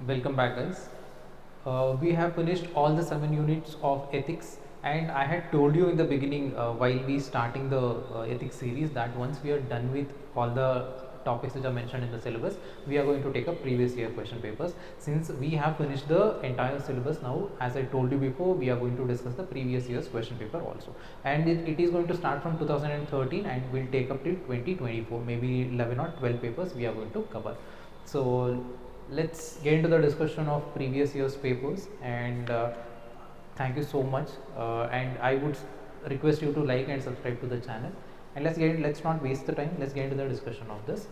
Welcome back, guys. We have finished all the 7 units of ethics, and I had told you in the beginning while we starting the ethics series that once we are done with all the topics which are mentioned in the syllabus, we are going to take up previous year question papers. Since we have finished the entire syllabus now, as I told you before, we are going to discuss the previous year's question paper also, and it is going to start from 2013 and will take up till 2024, maybe 11 or 12 papers we are going to cover. So let's get into the discussion of previous year's papers, and thank you so much, and I would request you to like and subscribe to the channel, and let's not waste the time. Let's get into the discussion of this.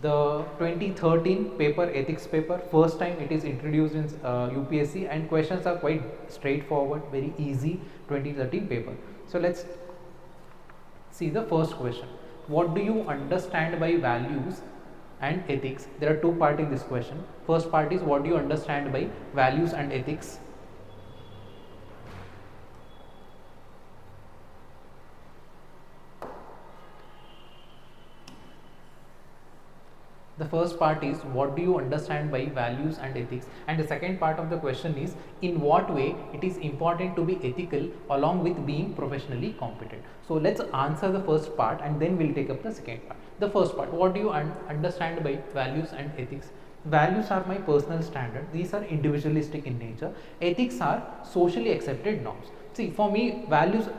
The 2013 paper, ethics paper, first time it is introduced in UPSC, and questions are quite straightforward, very easy. 2013 paper. So let's see the first question. What do you understand by values and ethics? There are two parts in this question. First part is, what do you understand by values and ethics? The first part is, what do you understand by values and ethics, and the second part of the question is, in what way it is important to be ethical along with being professionally competent. So let's answer the first part and then we'll take up the second part. The first part, what do you understand by values and ethics? Values are my personal standard. These are individualistic in nature. Ethics are socially accepted norms. See, for me, values,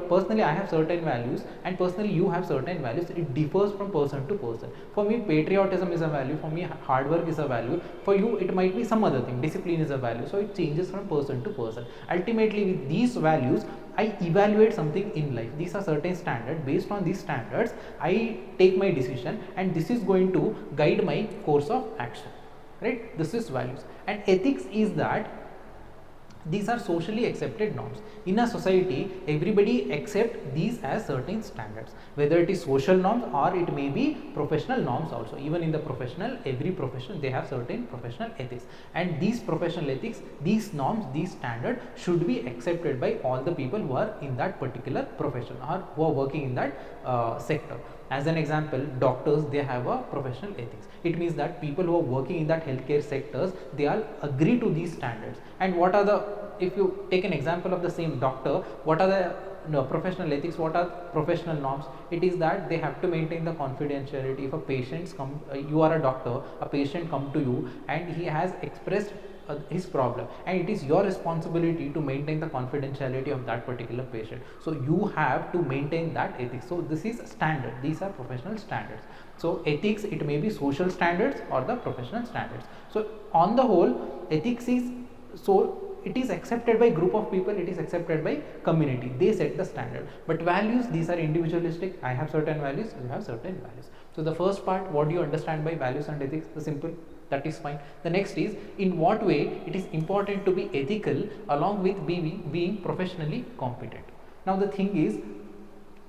personally I have certain values, and personally you have certain values. It differs from person to person. For me, patriotism is a value. For me, hard work is a value. For you, it might be some other thing. Discipline is a value. So it changes from person to person. Ultimately, with these values, I evaluate something in life. These are certain standards. Based on these standards, I take my decision, and this is going to guide my course of action. Right? This is values. And ethics is that these are socially accepted norms. In a society, everybody accept these as certain standards, whether it is social norms or it may be professional norms also. Even in the professional, every profession, they have certain professional ethics, and these professional ethics, these norms, these standards should be accepted by all the people who are in that particular profession or who are working in that sector. As an example, doctors, they have a professional ethics. It means that people who are working in that healthcare sectors, they all agree to these standards. And what are the, if you take an example of the same doctor, what are the professional ethics, what are professional norms? It is that they have to maintain the confidentiality. If a patient come, you are a doctor, a patient come to you and he has expressed his problem, and it is your responsibility to maintain the confidentiality of that particular patient. So you have to maintain that ethics. So this is standard. These are professional standards. So ethics, it may be social standards or the professional standards. So on the whole, ethics is, so it is accepted by group of people, it is accepted by community, they set the standard. But values, these are individualistic. I have certain values, you have certain values. So the first part, what do you understand by values and ethics? The simple, that is fine. The next is, in what way it is important to be ethical along with being professionally competent. Now the thing is,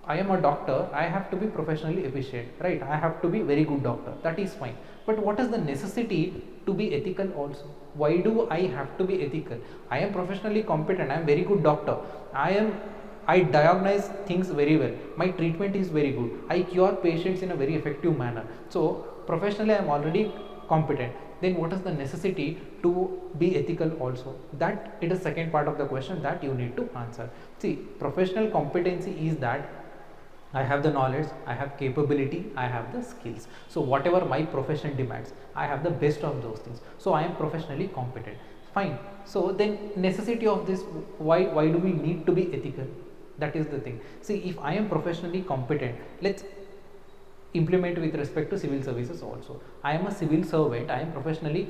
I am a doctor, I have to be professionally efficient, right? I have to be very good doctor, that is fine. But what is the necessity to be ethical also? Why do I have to be ethical? I am professionally competent, I am very good doctor, I diagnose things very well, my treatment is very good, I cure patients in a very effective manner. So professionally I am already competent. Then what is the necessity to be ethical also? That it is second part of the question that you need to answer. See, professional competency is that I have the knowledge, I have capability, I have the skills. So whatever my profession demands, I have the best of those things. So I am professionally competent. Fine. So then necessity of this, why do we need to be ethical? That is the thing. See, if I am professionally competent, let's implement with respect to civil services also. I am a civil servant, I am professionally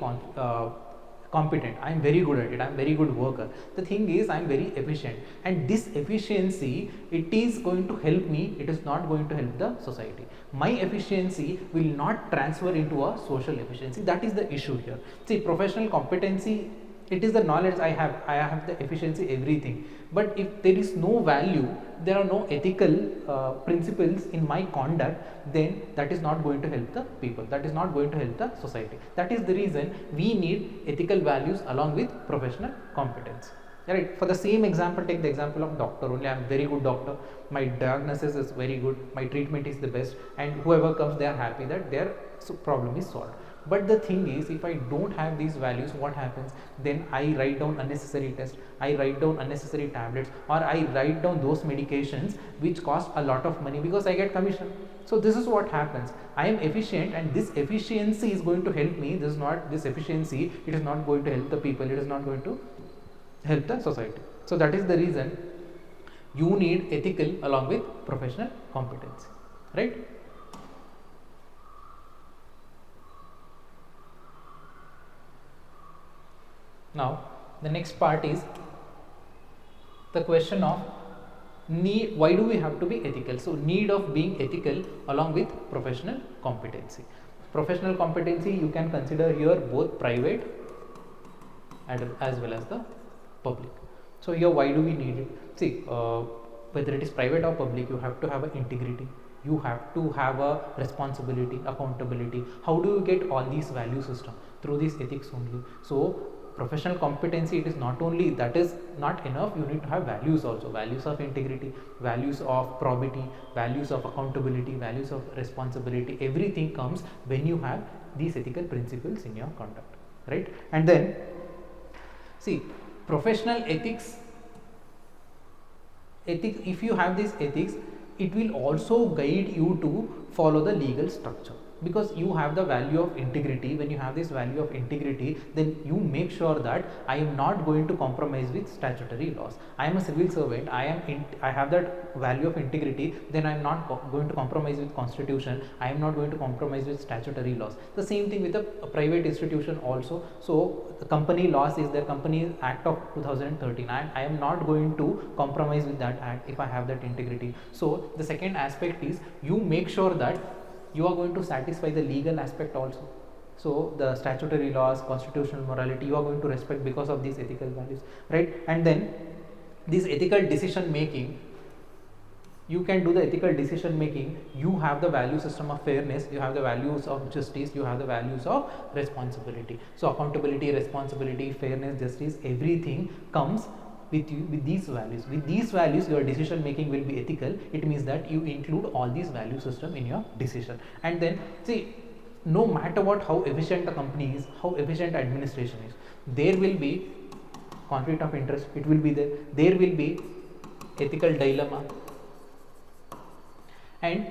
competent, I am very good at it, I am very good worker. The thing is, I am very efficient, and this efficiency, it is going to help me, it is not going to help the society. My efficiency will not transfer into a social efficiency. That is the issue here. See, professional competency, it is the knowledge I have the efficiency, everything. But if there is no value, there are no ethical principles in my conduct, then that is not going to help the people, that is not going to help the society. That is the reason we need ethical values along with professional competence. right? For the same example, take the example of doctor only. I'm very good doctor, my diagnosis is very good, my treatment is the best, and whoever comes, they are happy that their problem is solved. But the thing is, if I don't have these values, what happens? Then I write down unnecessary tests, I write down unnecessary tablets, or I write down those medications which cost a lot of money because I get commission. So this is what happens. I am efficient, and this efficiency is going to help me. This is not, this efficiency, it is not going to help the people, it is not going to help the society. So that is the reason you need ethical along with professional competency, right? Now the next part is the question of need. Why do we have to be ethical? So need of being ethical along with professional competency. Professional competency, you can consider here both private and as well as the public. So here, why do we need it? See, whether it is private or public, you have to have an integrity, you have to have a responsibility, accountability. How do you get all these value system? Through these ethics only. So professional competency, it is not only, that is not enough, you need to have values also, values of integrity, values of probity, values of accountability, values of responsibility. Everything comes when you have these ethical principles in your conduct, right? And then see, professional ethics, if you have this ethics, it will also guide you to follow the legal structure, because you have the value of integrity. When you have this value of integrity, then you make sure that I am not going to compromise with statutory laws. I am a civil servant, I have that value of integrity, then I am not going to compromise with constitution, I am not going to compromise with statutory laws. The same thing with a private institution also. So the company laws is there, Company Act of 2013, I am not going to compromise with that act if I have that integrity. So the second aspect is, you make sure that you are going to satisfy the legal aspect also. So the statutory laws, constitutional morality, you are going to respect because of these ethical values, right? And then this ethical decision making, you can do the ethical decision making. You have the value system of fairness, you have the values of justice, you have the values of responsibility. So accountability, responsibility, fairness, justice, everything comes with you, with these values. With these values, your decision making will be ethical. It means that you include all these value system in your decision. And then see, no matter what, how efficient the company is, how efficient administration is, there will be conflict of interest, it will be there will be ethical dilemma. And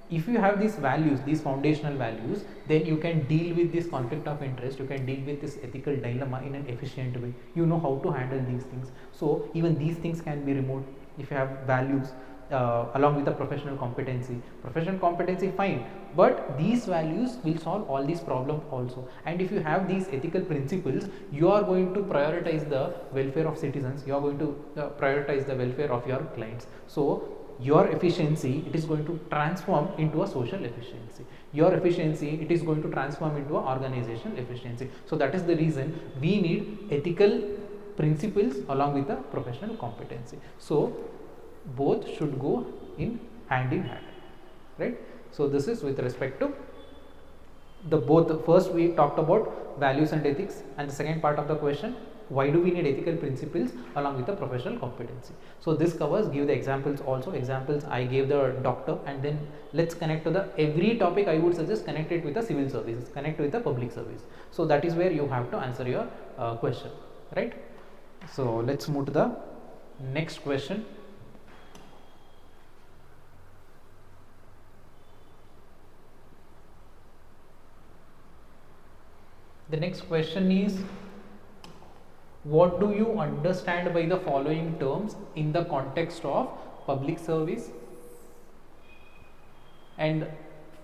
if you have these values, these foundational values, then you can deal with this conflict of interest, you can deal with this ethical dilemma in an efficient way. You know how to handle these things. So even these things can be removed if you have values along with the professional competency. Professional competency, fine, but these values will solve all these problems also. And if you have these ethical principles, you are going to prioritize the welfare of citizens, you are going to prioritize the welfare of your clients. So your efficiency, it is going to transform into a social efficiency. Your efficiency, it is going to transform into an organizational efficiency. So that is the reason we need ethical principles along with the professional competency. So both should go in hand, right? So this is with respect to the both. First we talked about values and ethics, and the second part of the question, why do we need ethical principles along with the professional competency. So this covers, give the examples also. Examples I gave the doctor, and then let's connect to the every topic. I would suggest connect it with the civil services, connect with the public service. So that is where you have to answer your question, right? So let's move to the next question. The next question is, what do you understand by the following terms in the context of public service? And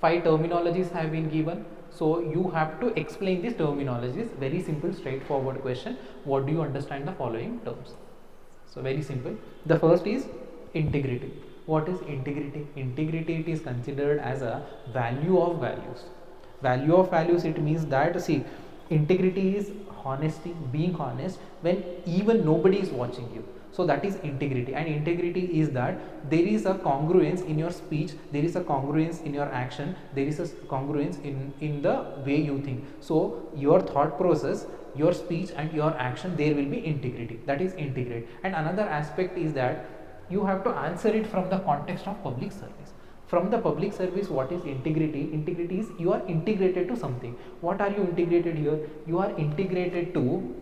5 terminologies have been given. So you have to explain these terminologies. Very simple, straightforward question. What do you understand the following terms? So very simple. The first is integrity. What is integrity? Integrity, it is considered as a value of values. Value of values, it means that, see, integrity is honesty, being honest when even nobody is watching you. So that is integrity. And integrity is that there is a congruence in your speech, there is a congruence in your action, there is a congruence in the way you think. So your thought process, your speech and your action, there will be integrity. That is integrate. And another aspect is that you have to answer it from the context of public service. From the public service, what is integrity? Integrity is you are integrated to something. What are you integrated here? You are integrated to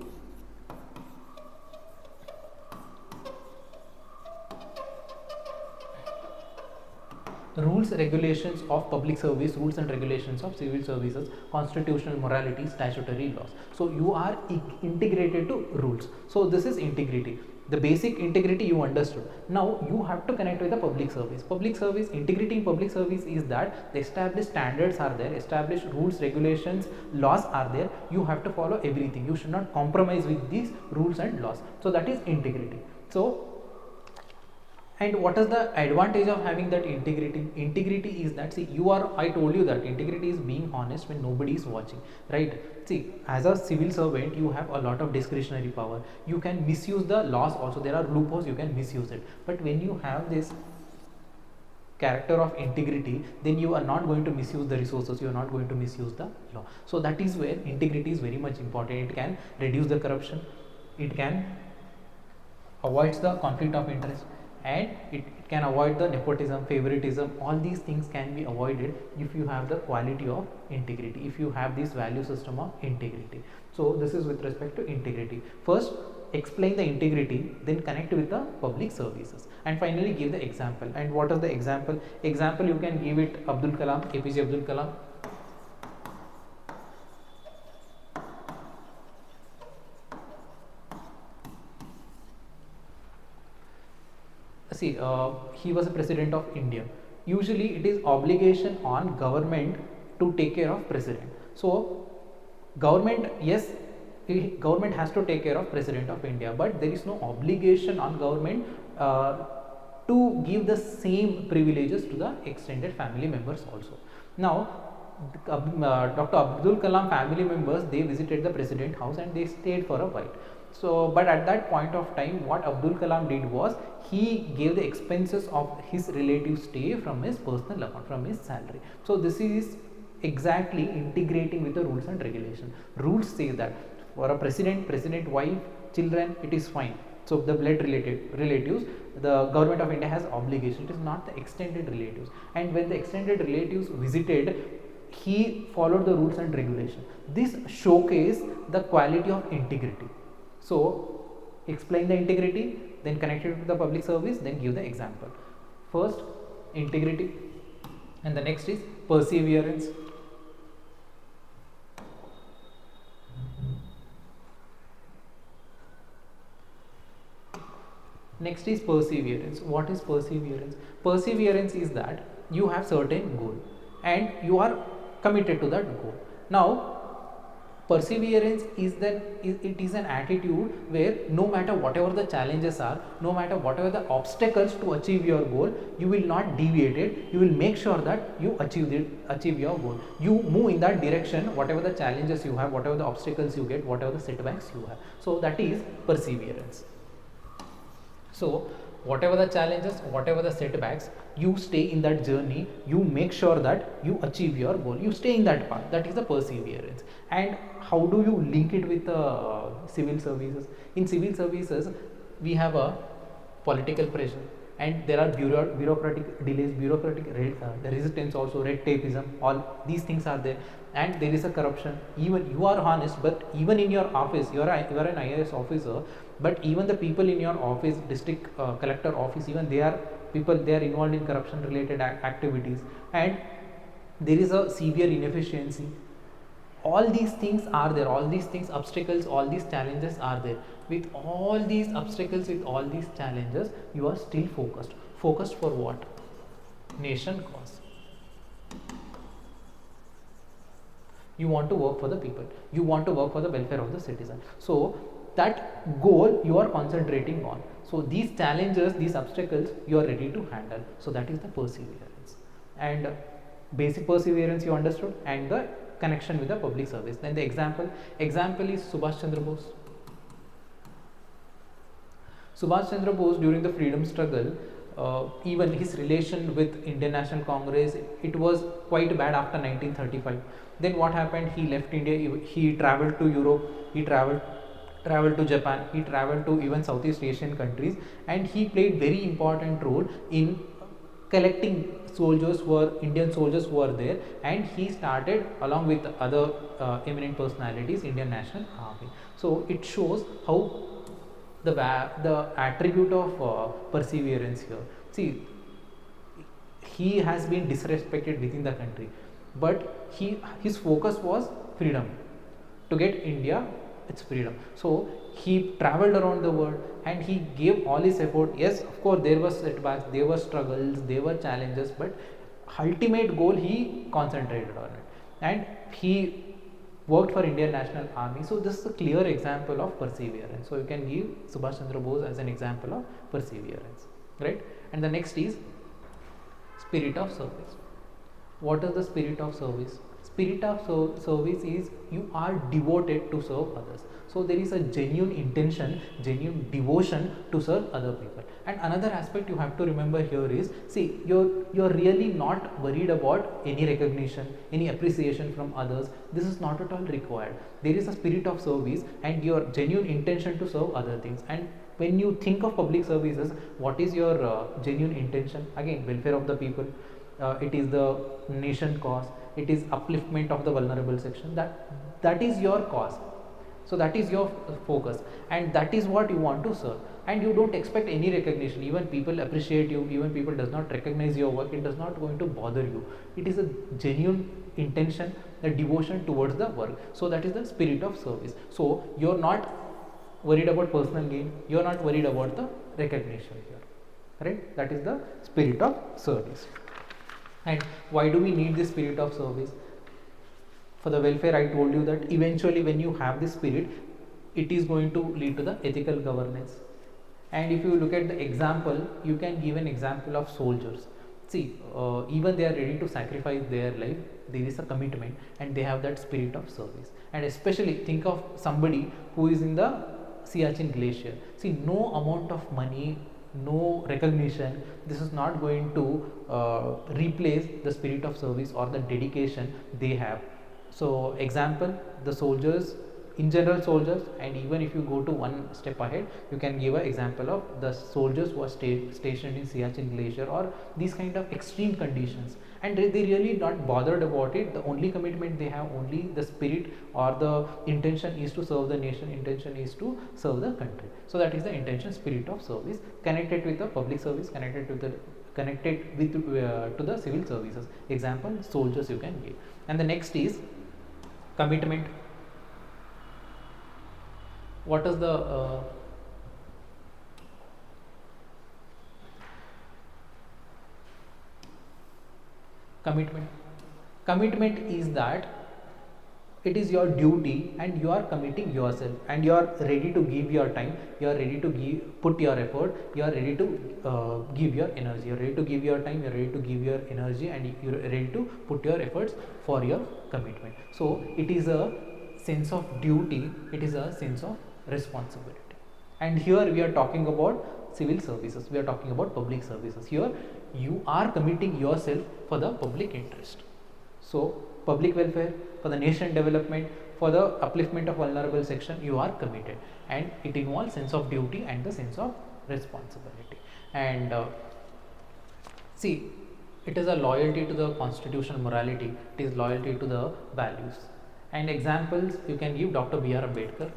rules, regulations of public service, rules and regulations of civil services, constitutional morality, statutory laws. So you are integrated to rules. So this is integrity. The basic integrity you understood. Now you have to connect with the public service. Public service, integrity in public service is that the established standards are there, established rules, regulations, laws are there. You have to follow everything. You should not compromise with these rules and laws. So that is integrity. So, and what is the advantage of having that integrity? Integrity is that, see, you are, I told you that integrity is being honest when nobody is watching, right? See, as a civil servant, you have a lot of discretionary power. You can misuse the laws also. There are loopholes, you can misuse it. But when you have this character of integrity, then you are not going to misuse the resources, you are not going to misuse the law. So that is where integrity is very much important. It can reduce the corruption, it can avoid the conflict of interest, and it can avoid the nepotism, favoritism. All these things can be avoided if you have the quality of integrity, if you have this value system of integrity. So this is with respect to integrity. First explain the integrity, then connect with the public services, and finally give the example. And what is the example? Example, you can give it Abdul Kalam, APJ Abdul Kalam. See, he was a president of India. Usually it is obligation on government to take care of president. So government, yes, government has to take care of president of India, but there is no obligation on government to give the same privileges to the extended family members also. Now Dr. Abdul Kalam family members, they visited the president house and they stayed for a while. So, but at that point of time, what Abdul Kalam did was he gave the expenses of his relative stay from his personal account, from his salary. So this is exactly integrating with the rules and regulations. Rules say that for a president, president wife, children, it is fine. So the blood relatives, the government of India has obligation. It is not the extended relatives. And when the extended relatives visited, he followed the rules and regulations. This showcase the quality of integrity. So explain the integrity, then connect it to the public service, then give the example. First integrity, and the next is perseverance. Next is perseverance. What is perseverance? Perseverance is that you have certain goal and you are committed to that goal. Now perseverance is that it is an attitude where no matter whatever the challenges are, no matter whatever the obstacles to achieve your goal, you will not deviate it. You will make sure that you achieve your goal. You move in that direction, whatever the challenges you have, whatever the obstacles you get, whatever the setbacks you have. So that is perseverance. So whatever the challenges, whatever the setbacks, you stay in that journey, you make sure that you achieve your goal, you stay in that path. That is the perseverance. And how do you link it with civil services? In civil services, we have a political pressure, and there are bureaucratic delays, bureaucratic resistance, also red tapeism. All these things are there, and there is a corruption. Even you are honest, but even in your office, you are an IAS officer, but even the people in your office, district collector office, even they are people, they are involved in corruption related activities, and there is a severe inefficiency. All these things are there, all these things, obstacles, all these challenges are there. With all these obstacles, with all these challenges, you are still focused for what? Nation cause. You want to work for the people, you want to work for the welfare of the citizen. So that goal you are concentrating on. So these challenges, these obstacles, you are ready to handle. So that is the perseverance. And basic perseverance you understood, and the connection with the public service. Then the example is Subhash Chandra Bose. Subhash Chandra Bose during the freedom struggle, even his relation with Indian National Congress, it was quite bad after 1935. Then what happened? He left India. He traveled to Europe. He traveled to Japan. He traveled to even Southeast Asian countries, and he played very important role in collecting soldiers who are Indian soldiers who are there, and he started along with other eminent personalities Indian National Army. So it shows how the attribute of perseverance here. See, he has been disrespected within the country, but his focus was freedom, to get India its freedom. So he traveled around the world and he gave all his effort. Yes, of course, there were setbacks, there were struggles, there were challenges, but ultimate goal he concentrated on it, and he worked for Indian National Army. So this is a clear example of perseverance. So you can give Subhash Chandra Bose as an example of perseverance, right? And the next is spirit of service. What is the spirit of service? Spirit of service is you are devoted to serve others. So there is a genuine intention, genuine devotion to serve other people. And another aspect you have to remember here is, see, you're really not worried about any recognition, any appreciation from others. This is not at all required. There is a spirit of service and your genuine intention to serve other things. And when you think of public services, what is your genuine intention? Again, welfare of the people. It is the nation cause. It is upliftment of the vulnerable section. That is your cause. So that is your focus, and that is what you want to serve. And you don't expect any recognition. Even people appreciate you, even people does not recognize your work, it does not going to bother you. It is a genuine intention, the devotion towards the work. So that is the spirit of service. So you're not worried about personal gain, you're not worried about the recognition here, right? That is the spirit of service. And why do we need this spirit of service? For the welfare, I told you that eventually when you have this spirit, it is going to lead to the ethical governance. And if you look at the example, you can give an example of soldiers. See, even they are ready to sacrifice their life, there is a commitment and they have that spirit of service. And especially think of somebody who is in the Siachen glacier. See, no amount of money, no recognition, this is not going to replace the spirit of service or the dedication they have. So example, the soldiers, in general soldiers, and even if you go to one step ahead, you can give an example of the soldiers who are stationed in Siachen glacier or these kind of extreme conditions, and they really not bothered about it. The only commitment they have, only the spirit or the intention is to serve the nation, intention is to serve the country. So that is the intention, spirit of service, connected with the public service, connected with to the civil services. Example, soldiers you can give. And the next is commitment. What is the commitment? Commitment is that it is your duty and you are committing yourself and you are ready to give your time, you are ready to put your effort, you are ready to give your energy, you are ready to give your time, you are ready to give your energy, and you are ready to put your efforts for your commitment. So it is a sense of duty, it is a sense of responsibility. And here we are talking about civil services, we are talking about public services. Here you are committing yourself for the public interest. So public welfare, for the nation development, for the upliftment of vulnerable section, you are committed, and it involves sense of duty and the sense of responsibility. And see, it is a loyalty to the constitutional morality, it is loyalty to the values. And examples you can give: Dr. B.R. Ambedkar.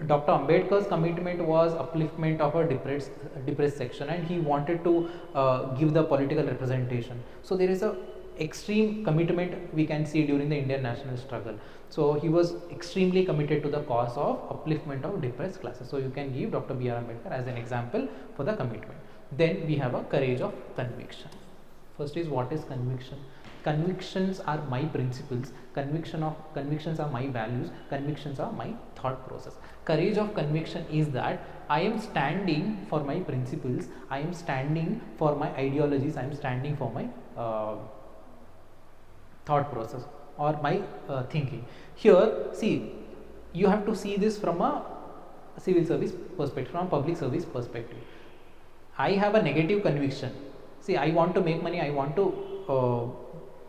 Dr. Ambedkar's commitment was upliftment of a depressed section, and he wanted to give the political representation. So there is a extreme commitment we can see during the Indian national struggle. So he was extremely committed to the cause of upliftment of depressed classes. So you can give Dr. B.R. Ambedkar as an example for the commitment. Then we have a courage of conviction. First is, what is conviction? Convictions are my principles, convictions are my values, convictions are my thought process. Courage of conviction is that I am standing for my principles, I am standing for my ideologies, I am standing for my thought process, or my thinking. Here, see, you have to see this from a civil service perspective, from a public service perspective. I have a negative conviction. See, I want to make money, I want to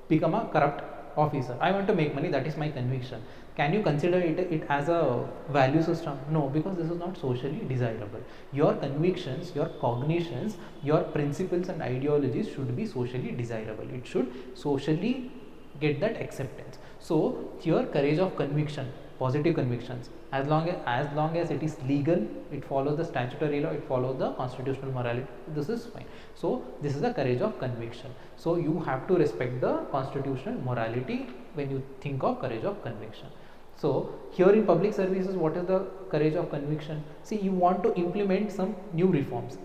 become a corrupt officer, I want to make money, that is my conviction. Can you consider it as a value system? No, because this is not socially desirable. Your convictions, your cognitions, your principles and ideologies should be socially desirable. It should socially get that acceptance. So here, courage of conviction, positive convictions, as long as it is legal, it follows the statutory law, it follows the constitutional morality, this is fine. So this is the courage of conviction. So you have to respect the constitutional morality when you think of courage of conviction. So here in public services, what is the courage of conviction? See, you want to implement some new reforms.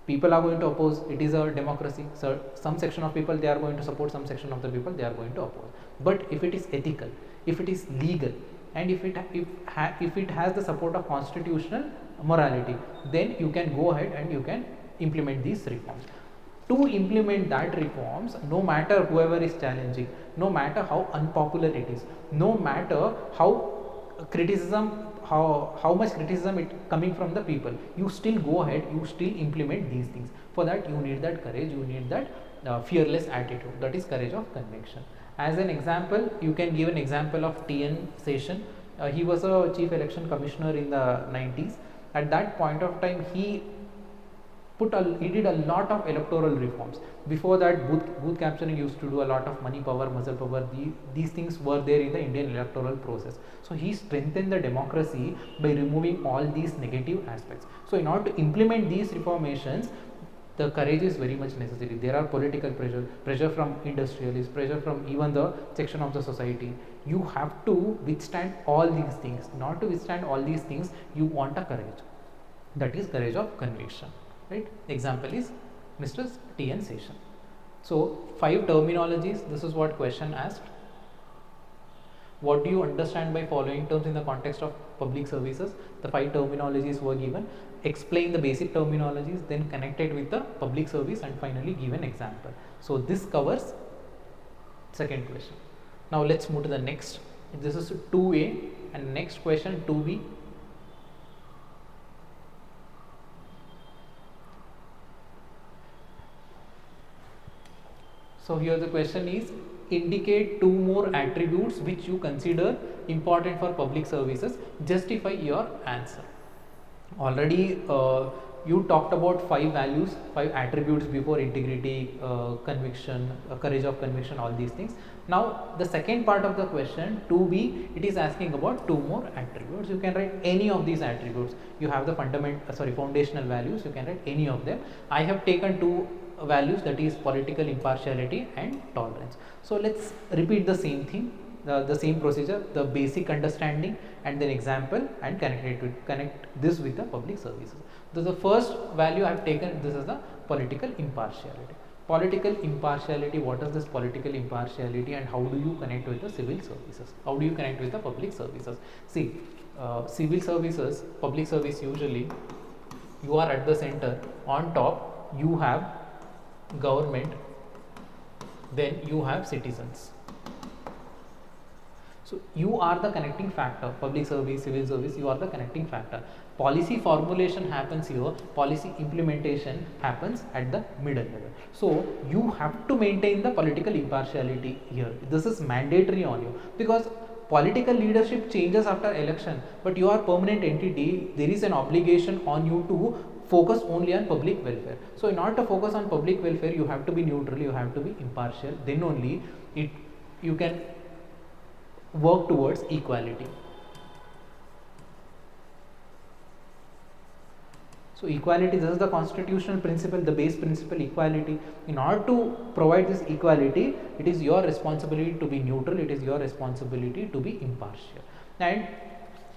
People are going to oppose, it is a democracy, so some section of people they are going to support, some section of the people they are going to oppose. But if it is ethical, if it is legal, and if it has the support of constitutional morality, then you can go ahead and you can implement these reforms. To implement that reforms, no matter whoever is challenging, no matter how unpopular it is, no matter how much criticism it coming from the people, you still go ahead, you still implement these things. For that you need that courage, you need that fearless attitude, that is courage of conviction. As an example, you can give an example of TN Session. He was a chief election commissioner in the 90s. At that point of time, he did a lot of electoral reforms. Before that, booth capturing used to do a lot of money power, muscle power. These things were there in the Indian electoral process. So he strengthened the democracy by removing all these negative aspects. So in order to implement these reformations, the courage is very much necessary. There are political pressure from industrialists, pressure from even the section of the society. You have to withstand all these things. Not to withstand all these things, you want a courage. That is courage of conviction. Right? Example is Mr. TN Session. So 5 terminologies. This is what question asked. What do you understand by following terms in the context of public services? The 5 terminologies were given. Explain the basic terminologies, then connect it with the public service, and finally give an example. So this covers second question. Now let's move to the next. This is 2A, and next question 2B. So here the question is, indicate 2 more attributes which you consider important for public services. Justify your answer. Already you talked about 5 values, 5 attributes before: integrity, conviction, courage of conviction, all these things. Now the second part of the question 2B, it is asking about 2 more attributes. You can write any of these attributes. You have the foundational values, you can write any of them. I have taken 2 values, that is political impartiality and tolerance. So let's repeat the same thing, the same procedure, the basic understanding and then example, and connect this with the public services. So the first value I have taken, this is the political impartiality. Political impartiality, what is this political impartiality and how do you connect with the civil services? How do you connect with the public services? See, civil services, public service, usually you are at the center, on top you have government, then you have citizens. So you are the connecting factor. Public service, civil service, you are the connecting factor. Policy formulation happens here, policy implementation happens at the middle level. So you have to maintain the political impartiality here. This is mandatory on you, because political leadership changes after election, but you are permanent entity. There is an obligation on you to focus only on public welfare. So in order to focus on public welfare, you have to be neutral, you have to be impartial, then only you can work towards equality. So equality, this is the constitutional principle, the base principle, equality. In order to provide this equality, it is your responsibility to be neutral, it is your responsibility to be impartial. And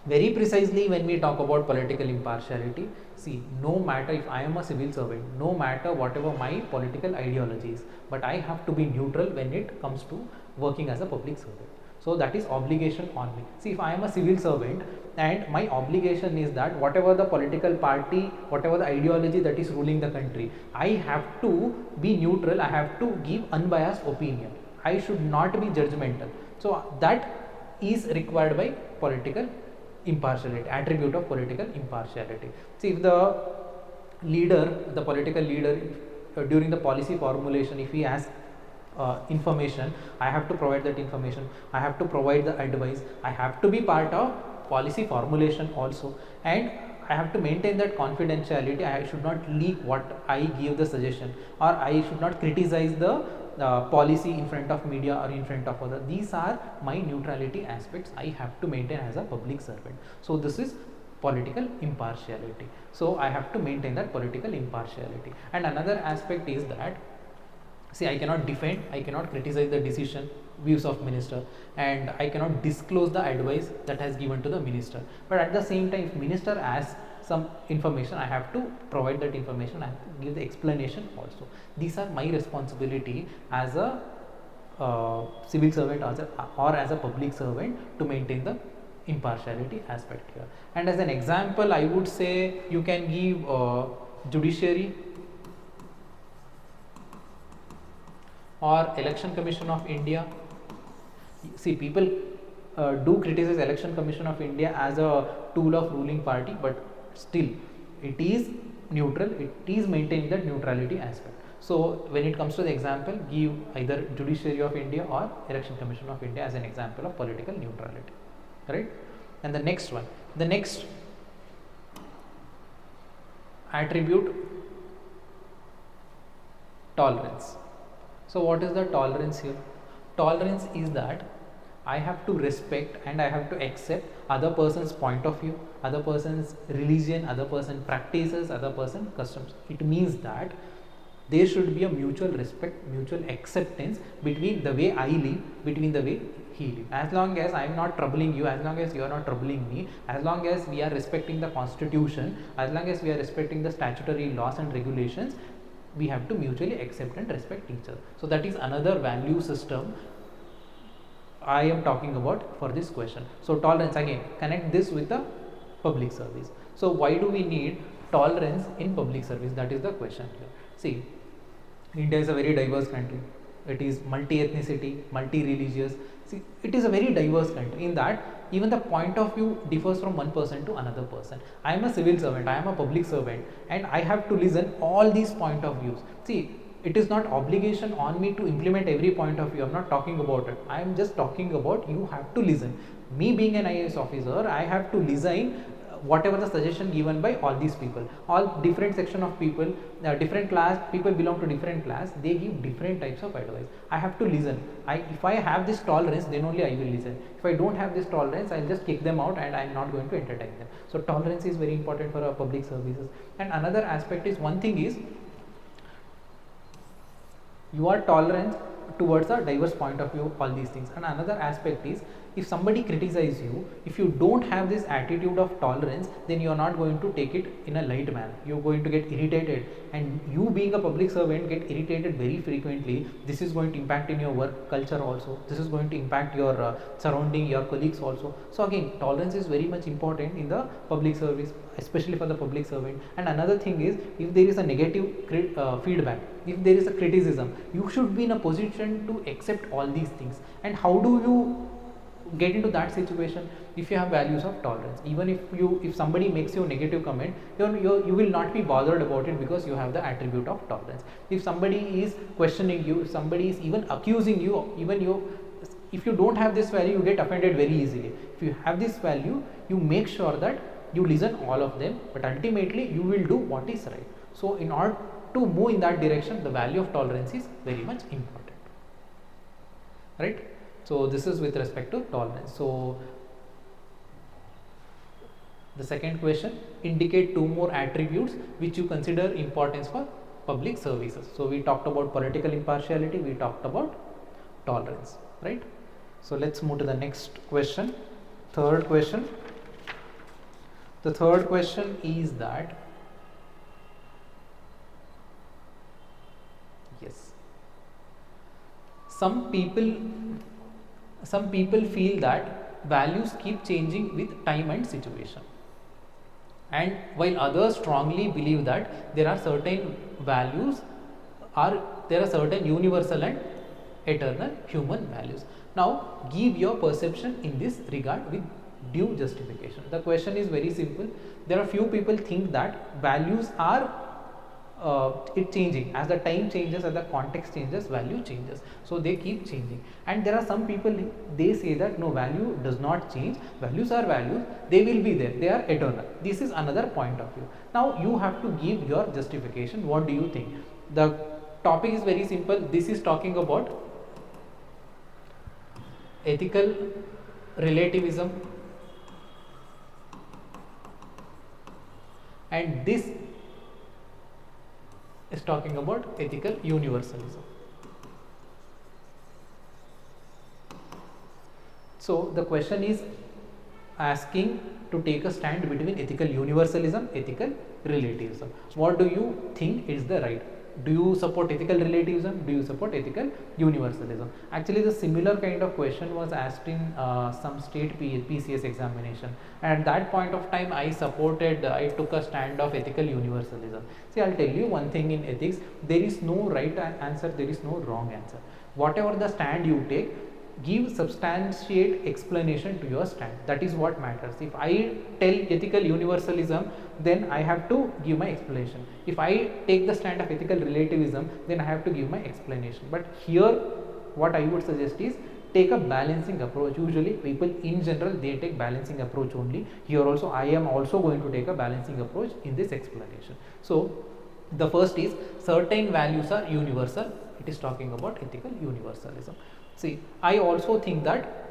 very precisely, when we talk about political impartiality, see, no matter if I am a civil servant, no matter whatever my political ideology is, but I have to be neutral when it comes to working as a public servant. So that is obligation on me. See, if I am a civil servant and my obligation is that whatever the political party, whatever the ideology that is ruling the country, I have to be neutral, I have to give unbiased opinion. I should not be judgmental. So that is required by political impartiality, attribute of political impartiality. See, if the political leader, during the policy formulation, if he asks information, I have to provide that information, I have to provide the advice, I have to be part of policy formulation also, and I have to maintain that confidentiality. I should not leak what I give the suggestion, or I should not criticize the policy in front of media or in front of other. These are my neutrality aspects I have to maintain as a public servant. So this is political impartiality. So I have to maintain that political impartiality. And another aspect is that, see, I cannot defend, I cannot criticize the decision, views of minister, and I cannot disclose the advice that has given to the minister. But at the same time, if minister asks some information, I have to provide that information, I have to give the explanation also. These are my responsibility as a civil servant or as a public servant, to maintain the impartiality aspect here. And as an example, I would say you can give judiciary or Election Commission of India. See, people do criticize Election Commission of India as a tool of ruling party, but still it is neutral, it is maintaining that neutrality aspect. So when it comes to the example, give either Judiciary of India or Election Commission of India as an example of political neutrality, right? And the next one, the next attribute, tolerance. So what is the tolerance here? Tolerance is that I have to respect and I have to accept other person's point of view, other person's religion, other person's practices, other person's customs. It means that there should be a mutual respect, mutual acceptance between the way I live, between the way he lives. As long as I am not troubling you, as long as you are not troubling me, as long as we are respecting the constitution, as long as we are respecting the statutory laws and regulations, we have to mutually accept and respect each other. So that is another value system I am talking about for this question. So tolerance, again, connect this with the public service. So why do we need tolerance in public service? That is the question here. See, India is a very diverse country. It is multi-ethnicity, multi-religious. See, it is a very diverse country in that even the point of view differs from one person to another person. I am a civil servant, I am a public servant, and I have to listen all these point of views. See, it is not obligation on me to implement every point of view. I am not talking about it. I am just talking about you have to listen. Me being an IAS officer, I have to listen whatever the suggestion given by all these people, all different section of people, different class, people belong to different class, they give different types of advice. I have to listen. If I have this tolerance, then only I will listen. If I don't have this tolerance, I will just kick them out and I am not going to entertain them. So tolerance is very important for our public services. And another aspect is, one thing is, you are tolerant towards a diverse point of view, all these things. And another aspect is, if somebody criticizes you, if you don't have this attitude of tolerance, then you are not going to take it in a light manner. You are going to get irritated, and you being a public servant get irritated very frequently. This is going to impact in your work culture also. This is going to impact your surrounding, your colleagues also. So again, tolerance is very much important in the public service, especially for the public servant. And another thing is, if there is a negative feedback, if there is a criticism, you should be in a position to accept all these things. And how do you get into that situation? If you have values of tolerance, even if somebody makes you a negative comment, you will not be bothered about it, because you have the attribute of tolerance. If somebody is questioning you, if somebody is even accusing you, if you don't have this value, you get offended very easily. If you have this value, you make sure that you listen all of them, but ultimately you will do what is right. So in order to move in that direction, the value of tolerance is very much important, right? So this is with respect to tolerance. So the second question, indicate two more attributes which you consider importance for public services. So we talked about political impartiality, we talked about tolerance, right? So let's move to the next question, third question. The third question is that, yes, some people feel that values keep changing with time and situation, and while others strongly believe that there are certain values, there are certain universal and eternal human values. Now give your perception in this regard with due justification. The question is very simple. There are few people think that values are it changing as the time changes, as the context changes, value changes, so they keep changing. And there are some people, they say that no, value does not change, values are values, they will be there, they are eternal. This is another point of view. Now you have to give your justification. What do you think? The topic is very simple. This is talking about ethical relativism, and this is talking about ethical universalism. So the question is asking to take a stand between ethical universalism, ethical relativism. What do you think is the right? Do you support ethical relativism? Do you support ethical universalism? Actually, the similar kind of question was asked in some state PCS examination. And at that point of time, I took a stand of ethical universalism. See, I'll tell you one thing in ethics, there is no right answer, there is no wrong answer. Whatever the stand you take, give substantiate explanation to your stand. That is what matters. If I tell ethical universalism, then I have to give my explanation. If I take the stand of ethical relativism, then I have to give my explanation. But here what I would suggest is take a balancing approach. Usually people in general, they take balancing approach only. Here also I am also going to take a balancing approach in this explanation. So the first is certain values are universal. It is talking about ethical universalism. See, I also think that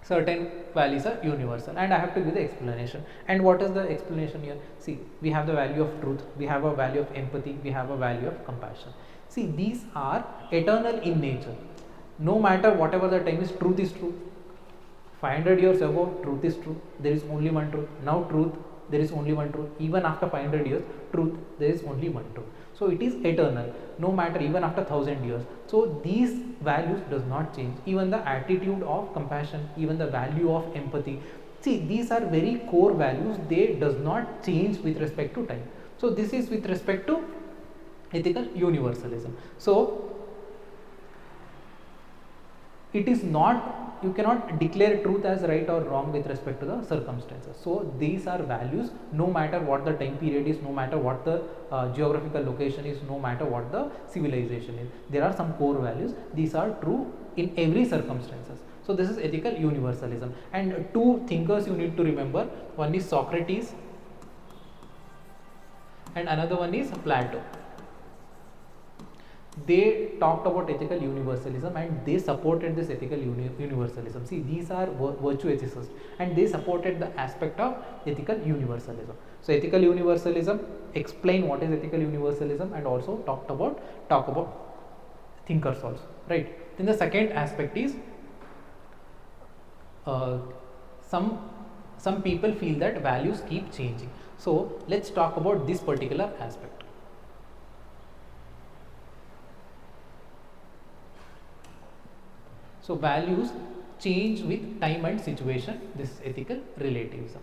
certain values are universal, and I have to give the explanation. And what is the explanation here? See, we have the value of truth, we have a value of empathy, we have a value of compassion. See, these are eternal in nature. No matter whatever the time is, truth is true. 500 years ago, truth is true. There is only one truth. Now truth, there is only one truth. Even after 500 years, truth, there is only one truth. So it is eternal, no matter even after 1000 years. So these values does not change. Even the attitude of compassion, even the value of empathy. See, these are very core values. They does not change with respect to time. So this is with respect to ethical universalism. So it is not, you cannot declare truth as right or wrong with respect to the circumstances. So these are values, no matter what the time period is, no matter what the geographical location is, no matter what the civilization is. There are some core values. These are true in every circumstances. So this is ethical universalism. And two thinkers you need to remember. One is Socrates and another one is Plato. They talked about ethical universalism and they supported this ethical universalism. See, these are virtue ethicists and they supported the aspect of ethical universalism. So ethical universalism explain what is ethical universalism and also talk about thinkers also, right? Then the second aspect is some people feel that values keep changing. So let's talk about this particular aspect. So values change with time and situation. This is ethical relativism,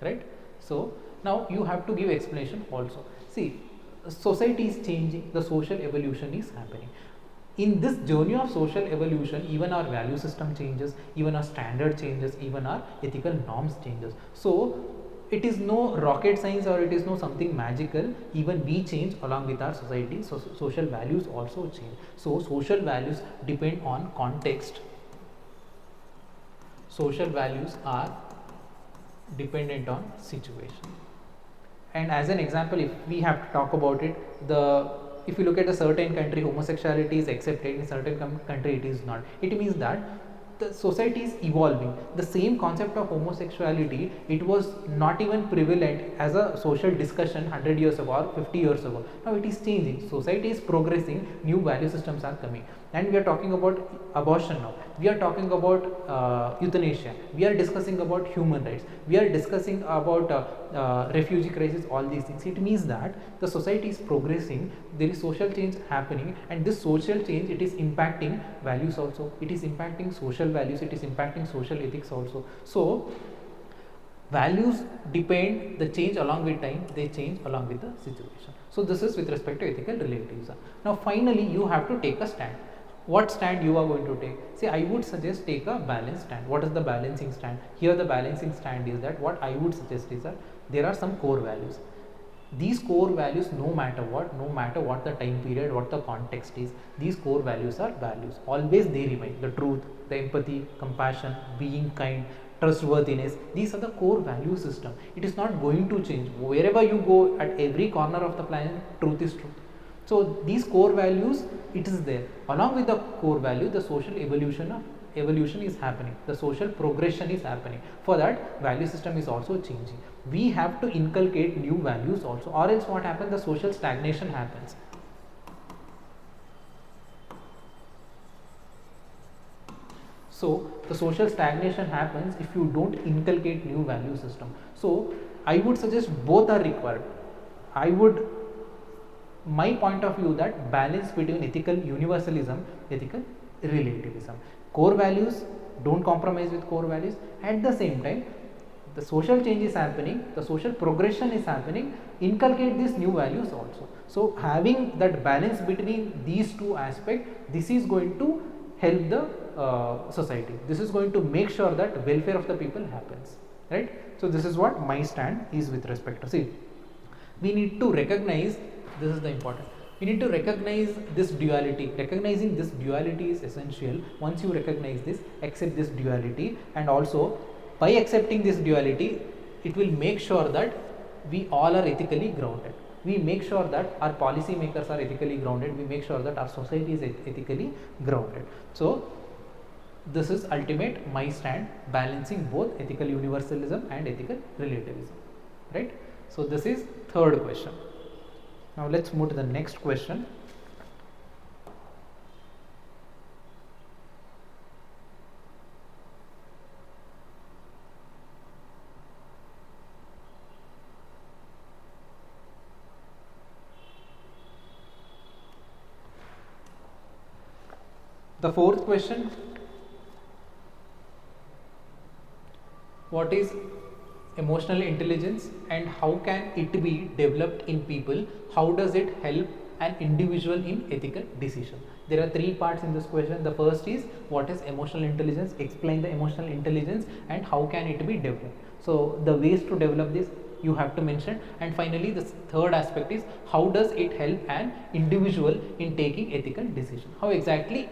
right? So now you have to give explanation also. See, society is changing, the social evolution is happening. In this journey of social evolution, even our value system changes, even our standard changes, even our ethical norms changes. So it is no rocket science or it is no something magical. Even we change along with our society. So social values also change. So social values depend on context. Social values are dependent on situation. And as an example, if we have to talk about it, if you look at a certain country, homosexuality is accepted, in certain country it is not. It means that the society is evolving. The same concept of homosexuality, it was not even prevalent as a social discussion 100 years ago or 50 years ago. Now it is changing. Society is progressing, new value systems are coming. And we are talking about abortion now. We are talking about euthanasia. We are discussing about human rights. We are discussing about refugee crisis, all these things. It means that the society is progressing, there is social change happening, and this social change, it is impacting values also. It is impacting social values, it is impacting social ethics also. So values depend, the change along with time, they change along with the situation. So this is with respect to ethical relativism. Now finally you have to take a stand. what stand you are going to take. See, I would suggest take a balanced stand. What is the balancing stand? Here the balancing stand is that what I would suggest is that there are some core values. These core values, no matter what the time period, what the context is, these core values are values. Always they remain. The truth, the empathy, compassion, being kind, trustworthiness, these are the core value system. It is not going to change. Wherever you go, at every corner of the planet, truth is truth. So these core values, it is there. Along with the core value, the social evolution is happening. The social progression is happening. For that, value system is also changing. We have to inculcate new values also, or else what happens? The social stagnation happens. So the social stagnation happens if you don't inculcate new value system. So I would suggest both are required. My point of view that balance between ethical universalism, ethical relativism. Core values, don't compromise with core values. At the same time, the social change is happening, the social progression is happening, inculcate these new values also. So having that balance between these two aspects, this is going to help the society. This is going to make sure that welfare of the people happens, right? So this is what my stand is with respect to. See, we need to recognize, this is the important, we need to recognize this duality. Recognizing this duality is essential. Once you recognize this, accept this duality, and also by accepting this duality, it will make sure that we all are ethically grounded. We make sure that our policy makers are ethically grounded. We make sure that our society is ethically grounded. So this is ultimate my stand, balancing both ethical universalism and ethical relativism, right? So this is third question. Now let's move to the next question. The fourth question, what is emotional intelligence and how can it be developed in people? How does it help an individual in ethical decision? There are three parts in this question. The first is what is emotional intelligence, explain the emotional intelligence and how can it be developed. So the ways to develop this you have to mention, and finally the third aspect is how does it help an individual in taking ethical decision. How exactly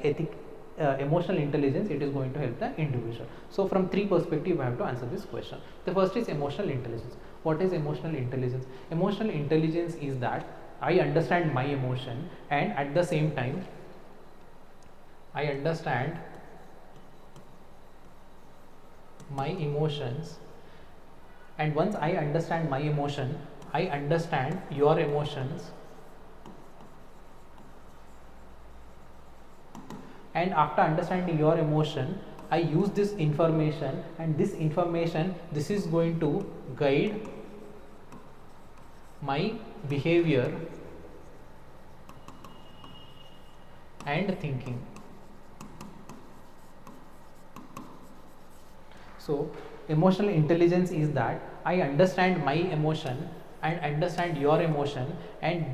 emotional intelligence it is going to help the individual. So from three perspectives you have to answer this question. The first is emotional intelligence. What is emotional intelligence? Emotional intelligence is that I understand my emotion and at the same time I understand my emotions, and once I understand my emotion, I understand your emotions, and after understanding your emotion I use this information, and this information, this is going to guide my behavior and thinking. So emotional intelligence is that I understand my emotion and understand your emotion, and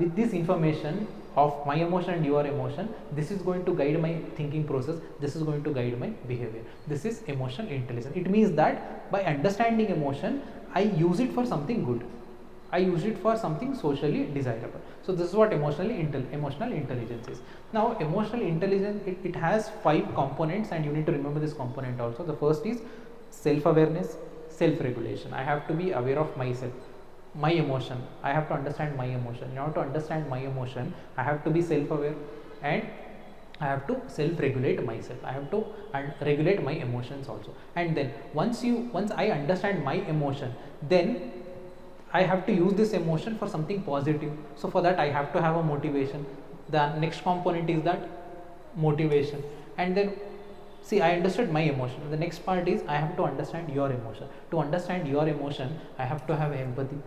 with this information of my emotion and your emotion, this is going to guide my thinking process, this is going to guide my behavior. This is emotional intelligence. It means that by understanding emotion, I use it for something good, I use it for something socially desirable. So this is what emotional intelligence is. Now emotional intelligence, it has 5 components, and you need to remember this component also. The first is self-awareness, self-regulation. I have to be aware of myself, my emotion. I have to understand my emotion. In order to understand my emotion, I have to be self-aware and I have to self-regulate myself. I have to regulate my emotions also. And then once I understand my emotion, then I have to use this emotion for something positive. So for that I have to have a motivation. The next component is that motivation. And then see, I understood my emotion. The next part is I have to understand your emotion. To understand your emotion, I have to have empathy,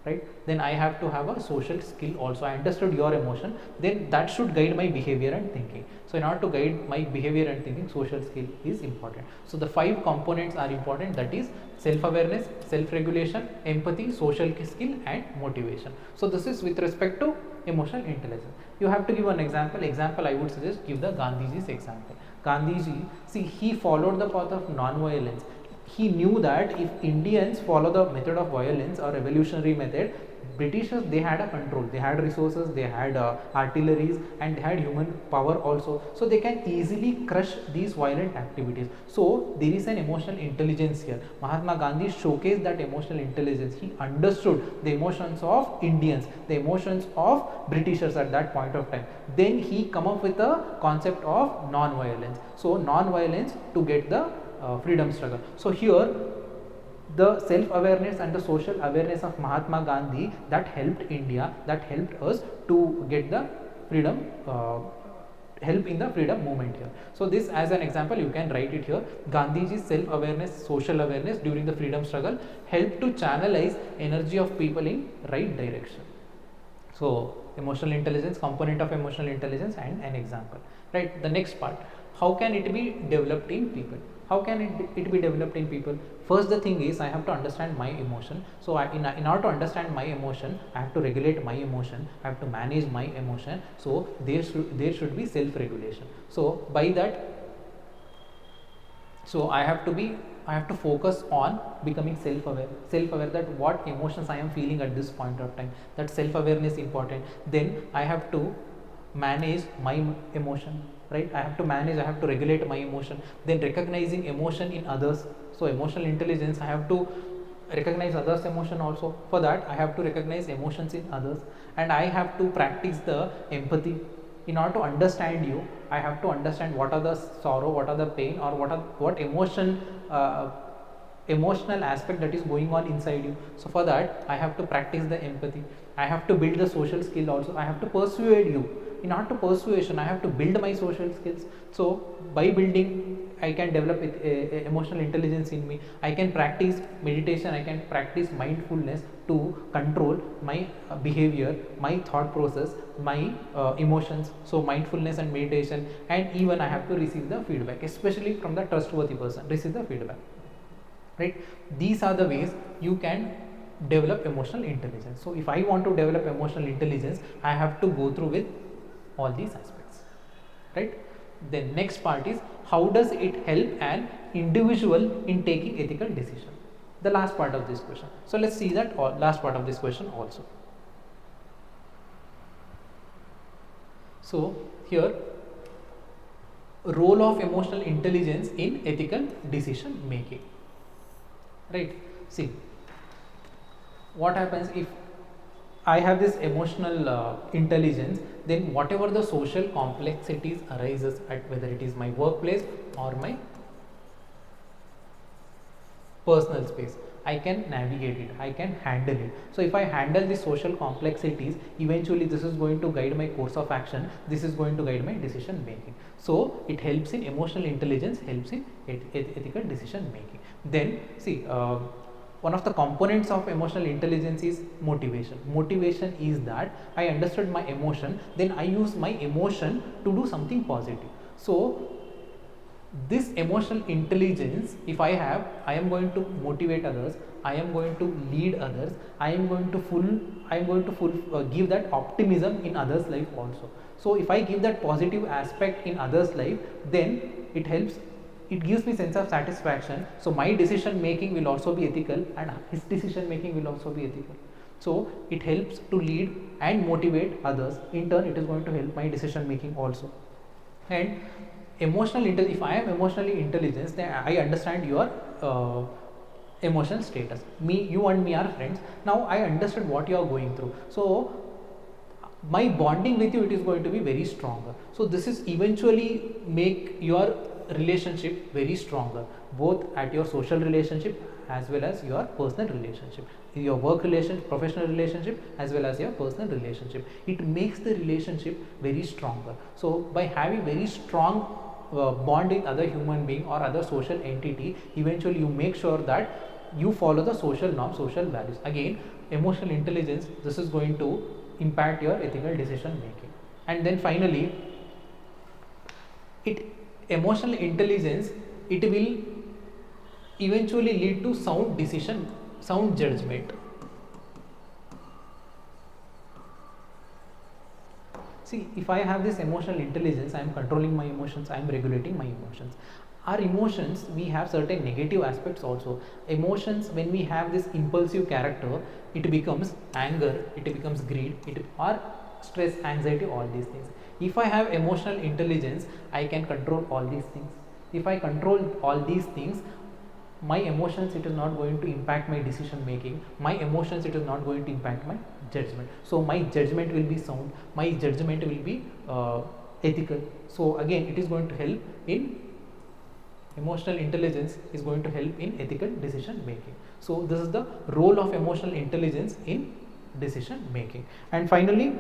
right? Then I have to have a social skill also. I understood your emotion, then that should guide my behavior and thinking. So in order to guide my behavior and thinking, social skill is important. So the 5 components are important, that is self-awareness, self-regulation, empathy, social skill and motivation. So this is with respect to emotional intelligence. You have to give an example. I would suggest give the Gandhiji's example. Gandhiji, see, he followed the path of non-violence. He knew that if Indians follow the method of violence or revolutionary method, Britishers, they had a control, they had resources, they had artilleries, and they had human power also, so they can easily crush these violent activities. So there is an emotional intelligence here. Mahatma Gandhi showcased that emotional intelligence. He understood the emotions of Indians, the emotions of Britishers at that point of time. Then he come up with a concept of non-violence. So non-violence to get the freedom struggle. So here the self-awareness and the social awareness of Mahatma Gandhi, that helped India, that helped us to get the freedom, help in the freedom movement here. So this as an example you can write it here. Gandhiji's self-awareness, social awareness during the freedom struggle helped to channelize energy of people in right direction. So emotional intelligence, component of emotional intelligence, and an example, right? The next part, how can it be developed in people? How can it be developed in people? First, the thing is I have to understand my emotion. So in order to understand my emotion, I have to regulate my emotion, I have to manage my emotion. So there should be self-regulation. So by that, so I have to focus on becoming self-aware that what emotions I am feeling at this point of time. That self-awareness is important. Then I have to manage my emotion, right? I have to regulate my emotion. Then recognizing emotion in others. So emotional intelligence, I have to recognize others' emotion also. For that, I have to recognize emotions in others, and I have to practice the empathy. In order to understand you, I have to understand what are the sorrow, what are the pain, or what emotional aspect that is going on inside you. So for that, I have to practice the empathy. I have to build the social skill also. I have to persuade you. In order to persuasion, I have to build my social skills. So by building, I can develop emotional intelligence in me. I can practice meditation, I can practice mindfulness to control my behavior, my thought process, my emotions. So mindfulness and meditation, and even I have to receive the feedback, especially from the trustworthy person, receive the feedback, right? These are the ways you can develop emotional intelligence. So if I want to develop emotional intelligence, I have to go through with all these aspects, right? The next part is, how does it help an individual in taking ethical decision? The last part of this question. So let's see that last part of this question also. So here, role of emotional intelligence in ethical decision making, right? See, what happens if I have this emotional intelligence, then whatever the social complexities arises at whether it is my workplace or my personal space, I can navigate it, I can handle it. So if I handle the social complexities, eventually this is going to guide my course of action, this is going to guide my decision making. So it helps in emotional intelligence, helps in ethical decision making. Then see, one of the components of emotional intelligence is motivation. Motivation is that I understood my emotion, then I use my emotion to do something positive. So this emotional intelligence, if I have, I am going to motivate others, I am going to lead others, I am going to give that optimism in others' life also. So if I give that positive aspect in others' life, then it helps, it gives me sense of satisfaction. So my decision making will also be ethical, and his decision making will also be ethical. So it helps to lead and motivate others. In turn, it is going to help my decision making also. And emotional intelligence, if I am emotionally intelligent, then I understand your emotional status. You and me are friends. Now I understood what you are going through. So my bonding with you, it is going to be very stronger. So this is eventually make your relationship very stronger, both at your social relationship as well as your personal relationship, your work relationship, professional relationship, as well as your personal relationship. It makes the relationship very stronger. So by having very strong bond with other human being or other social entity, eventually you make sure that you follow the social norms, social values. Again, emotional intelligence, this is going to impact your ethical decision making. And then finally, emotional intelligence, it will eventually lead to sound decision, sound judgment. See, if I have this emotional intelligence, I am controlling my emotions, I am regulating my emotions. Our emotions, we have certain negative aspects also. Emotions, when we have this impulsive character, it becomes anger, it becomes greed, or stress, anxiety, all these things. If I have emotional intelligence, I can control all these things. If I control all these things, my emotions, it is not going to impact my decision making. My emotions, it is not going to impact my judgment. So my judgment will be sound, my judgment will be ethical. So again, it is going to help in emotional intelligence, is going to help in ethical decision making. So this is the role of emotional intelligence in decision making. And finally,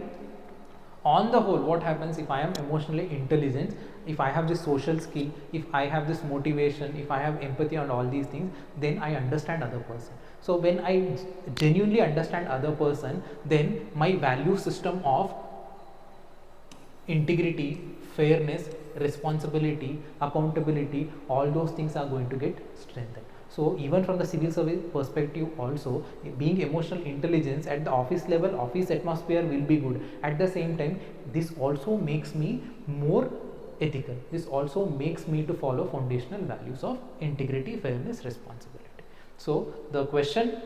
on the whole, what happens if I am emotionally intelligent, if I have this social skill, if I have this motivation, if I have empathy and all these things, then I understand other person. So when I genuinely understand other person, then my value system of integrity, fairness, responsibility, accountability, all those things are going to get strengthened. So even from the civil service perspective also, being emotional intelligence at the office level, office atmosphere will be good. At the same time, this also makes me more ethical. This also makes me to follow foundational values of integrity, fairness, responsibility. So the question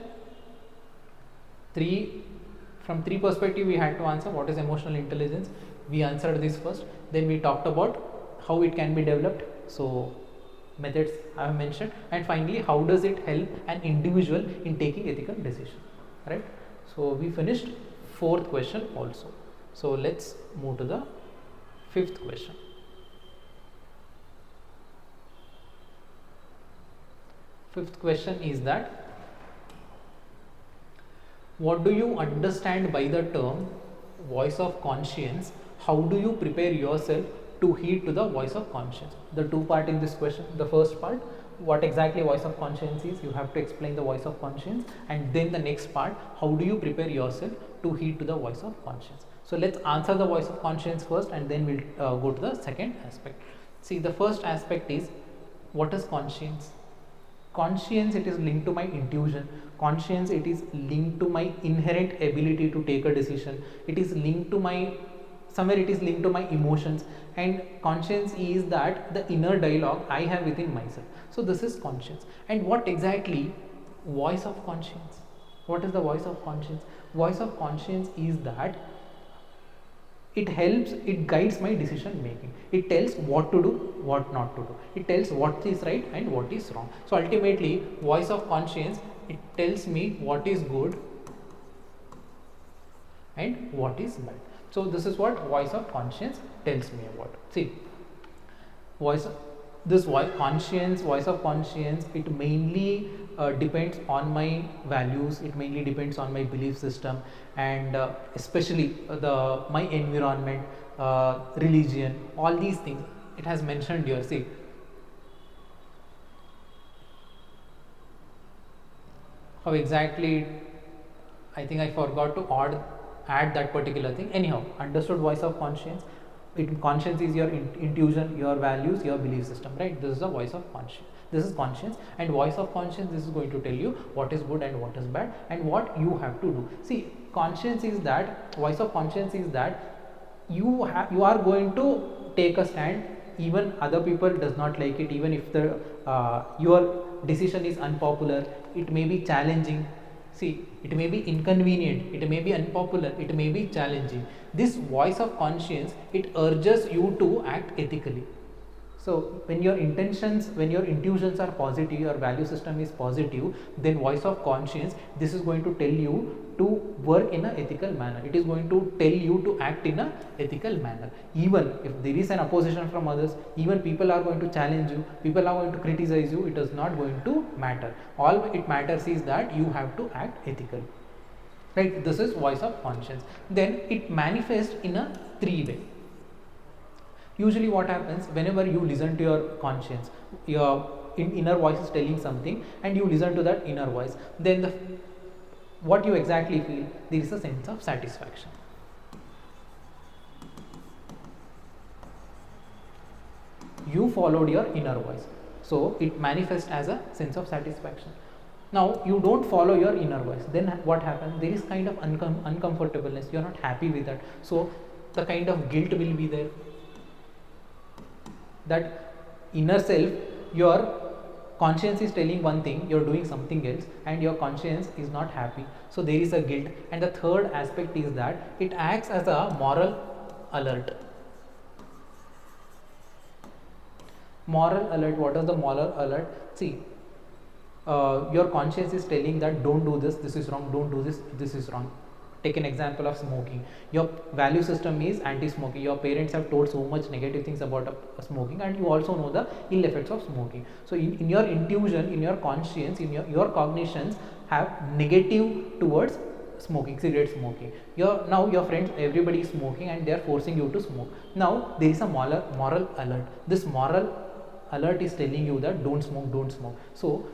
from three perspective we had to answer. What is emotional intelligence? We answered this first. Then we talked about how it can be developed. So methods I have mentioned, and finally how does it help an individual in taking ethical decision, right? So we finished fourth question also. So let's move to the fifth question. Fifth question is that, what do you understand by the term voice of conscience? How do you prepare yourself to heed to the voice of conscience? The two part in this question. The first part, what exactly voice of conscience is, you have to explain the voice of conscience, and then the next part, how do you prepare yourself to heed to the voice of conscience? So let's answer the voice of conscience first, and then we'll go to the second aspect. See, the first aspect is, what is conscience? Conscience, it is linked to my intuition. Conscience, it is linked to my inherent ability to take a decision. It is linked to my, somewhere it is linked to my emotions. And conscience is that the inner dialogue I have within myself. So this is conscience. And what exactly voice of conscience? What is the voice of conscience? Voice of conscience is that it helps, it guides my decision making. It tells what to do, what not to do. It tells what is right and what is wrong. So ultimately, voice of conscience, it tells me what is good and what is bad. So this is what voice of conscience tells me about. See, voice of conscience, it mainly depends on my values, it mainly depends on my belief system, and especially my environment, religion, all these things it has mentioned here. See, how exactly, I think I forgot to add that particular thing. Anyhow, understood voice of conscience. Conscience is your intuition, your values, your belief system, right? This is the voice of conscience. This is conscience, and voice of conscience, this is going to tell you what is good and what is bad and what you have to do. See, conscience is that, voice of conscience is that you are going to take a stand, even other people does not like it, even if the your decision is unpopular, it may be challenging. See, it may be inconvenient, it may be unpopular, it may be challenging. This voice of conscience, it urges you to act ethically. So when your intentions, when your intuitions are positive, your value system is positive, then voice of conscience, this is going to tell you to work in an ethical manner. It is going to tell you to act in an ethical manner. Even if there is an opposition from others, even people are going to challenge you, people are going to criticize you, it is not going to matter. All it matters is that you have to act ethically. Right? This is voice of conscience. Then it manifests in a three way. Usually what happens, whenever you listen to your conscience, your inner voice is telling something and you listen to that inner voice, then what you exactly feel, there is a sense of satisfaction. You followed your inner voice, so it manifests as a sense of satisfaction. Now you don't follow your inner voice, then what happens? There is kind of uncomfortableness, you are not happy with that. So the kind of guilt will be there. That inner self, your conscience is telling one thing, you're doing something else, and your conscience is not happy, so there is a guilt. And the third aspect is that it acts as a moral alert. Moral alert, what is the moral alert? See, your conscience is telling that don't do this, this is wrong, don't do this, this is wrong. Take an example of smoking. Your value system is anti-smoking. Your parents have told so much negative things about smoking, and you also know the ill effects of smoking. So in your intuition, in your conscience, in your cognitions have negative towards smoking, cigarette smoking. Now your friends, everybody is smoking, and they are forcing you to smoke. Now there is a moral alert. This moral alert is telling you that don't smoke, don't smoke. So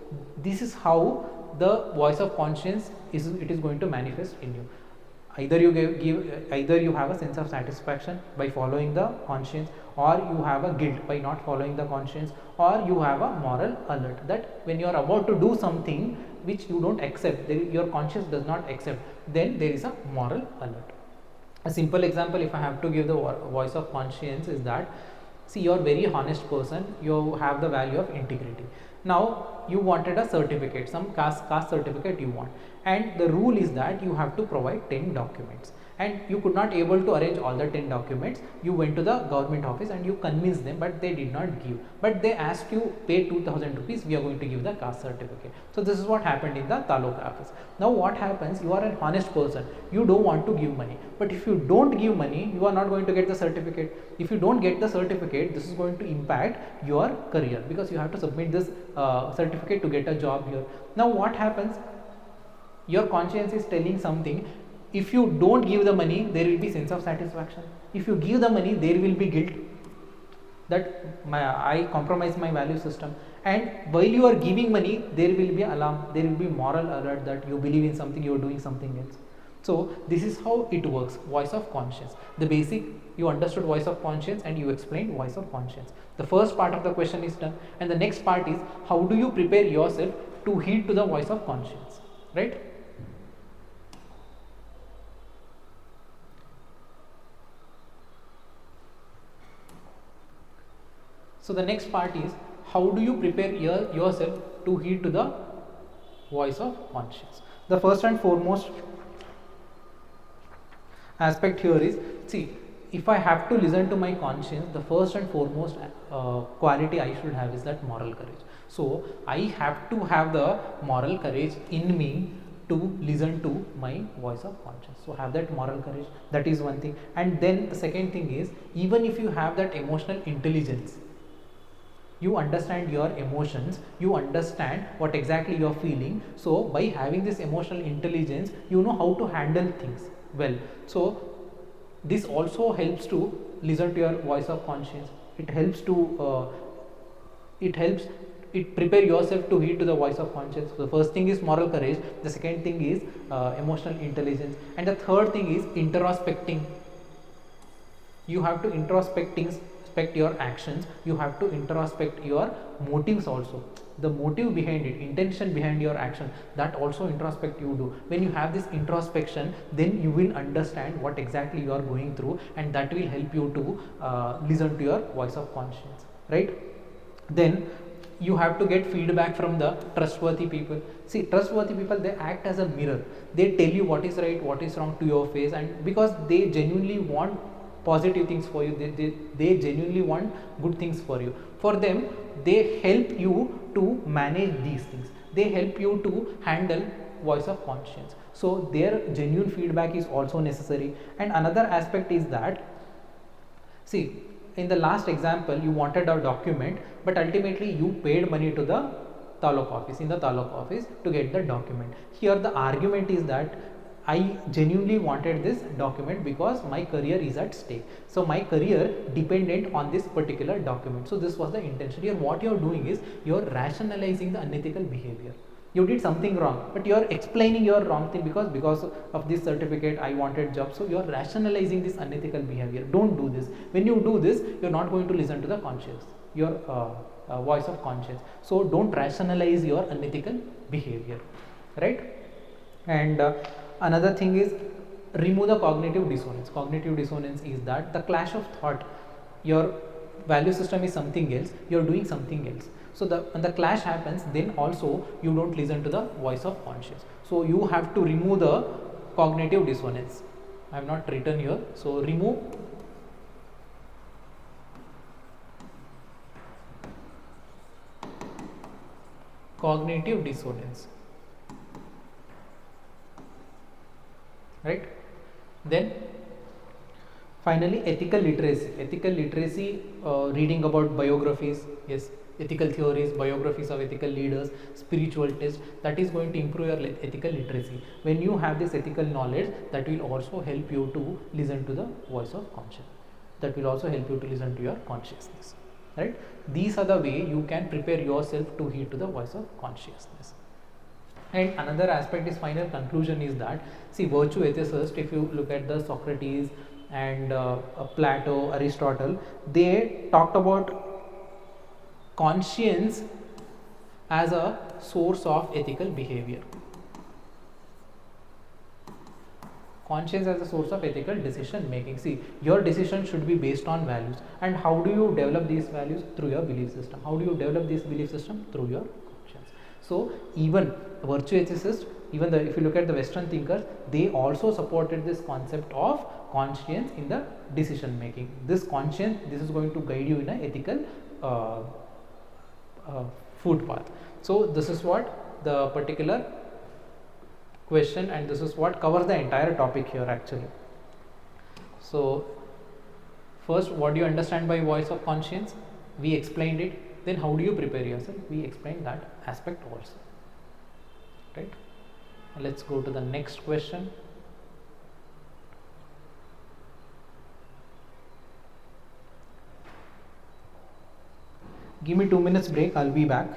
this is how the voice of conscience is going to manifest in you. Either you have a sense of satisfaction by following the conscience, or you have a guilt by not following the conscience, or you have a moral alert that when you are about to do something which you don't accept, your conscience does not accept, then there is a moral alert. A simple example, if I have to give the voice of conscience, is that, see, you are very honest person, you have the value of integrity. Now you wanted a certificate, some caste certificate you want, and the rule is that you have to provide 10 documents, and you could not able to arrange all the 10 documents. You went to the government office and you convinced them, but they did not give, but they asked you pay 2000 rupees, we are going to give the caste certificate. So this is what happened in the taluk office. Now what happens, you are an honest person, you don't want to give money, but if you don't give money, you are not going to get the certificate. If you don't get the certificate, this is going to impact your career, because you have to submit this certificate to get a job here. Now what happens, your conscience is telling something. If you don't give the money, there will be sense of satisfaction. If you give the money, there will be guilt that I compromise my value system. And while you are giving money, there will be alarm, there will be moral alert that you believe in something, you are doing something else. So this is how it works, voice of conscience. The basic, you understood voice of conscience and you explained voice of conscience. The first part of the question is done, and the next part is how do you prepare yourself to heed to the voice of conscience, right? So the next part is how do you prepare yourself to heed to the voice of conscience. The first and foremost aspect here is, see, if I have to listen to my conscience, the first and foremost quality I should have is that moral courage. So I have to have the moral courage in me to listen to my voice of conscience. So have that moral courage, that is one thing. And then the second thing is, even if you have that emotional intelligence, you understand your emotions, you understand what exactly you are feeling. So by having this emotional intelligence, you know how to handle things well. So this also helps to listen to your voice of conscience. It helps to prepare yourself to heed to the voice of conscience. So the first thing is moral courage, the second thing is emotional intelligence, and the third thing is introspecting. You have to introspect your actions, you have to introspect your motives also, the motive behind it, intention behind your action, that also introspect you do. When you have this introspection, then you will understand what exactly you are going through, and that will help you to listen to your voice of conscience, right? Then you have to get feedback from the trustworthy people. See, trustworthy people, they act as a mirror, they tell you what is right, what is wrong to your face, and because they genuinely want positive things for you, they genuinely want good things for you. For them, they help you to manage these things, they help you to handle voice of conscience. So their genuine feedback is also necessary. And another aspect is that, see, in the last example, you wanted a document, but ultimately you paid money to the taluk office, in the taluk office, to get the document. Here the argument is that I genuinely wanted this document because my career is at stake. So my career dependent on this particular document. So this was the intention. Here what you are doing is, you are rationalizing the unethical behavior. You did something wrong, but you are explaining your wrong thing, because of this certificate I wanted job. So you are rationalizing this unethical behavior. Don't do this. When you do this, you are not going to listen to the conscience, your voice of conscience. So don't rationalize your unethical behavior, right? And another thing is, remove the cognitive dissonance. Cognitive dissonance is that the clash of thought. Your value system is something else, you're doing something else. So when the clash happens, then also you don't listen to the voice of conscience. So you have to remove the cognitive dissonance. I have not written here, so remove cognitive dissonance, right? Then finally, ethical literacy. Ethical literacy, reading about biographies, yes, ethical theories, biographies of ethical leaders, spiritual tests, that is going to improve your ethical literacy. When you have this ethical knowledge, that will also help you to listen to the voice of conscience. That will also help you to listen to your consciousness, right? These are the way you can prepare yourself to heed to the voice of consciousness. And another aspect is final conclusion is that, see, virtue ethicists, if you look at the Socrates and Plato, Aristotle, they talked about conscience as a source of ethical behavior. Conscience as a source of ethical decision making. See, your decision should be based on values. And how do you develop these values? Through your belief system. How do you develop this belief system? Through your conscience. So even virtue ethicists, even if you look at the Western thinkers, they also supported this concept of conscience in the decision making. This conscience, this is going to guide you in an ethical food path. So this is what the particular question, and this is what covers the entire topic here actually. So first, what do you understand by voice of conscience? We explained it. Then how do you prepare yourself? We explained that aspect also, right? Let's go to the next question. Give me 2 minutes break, I'll be back.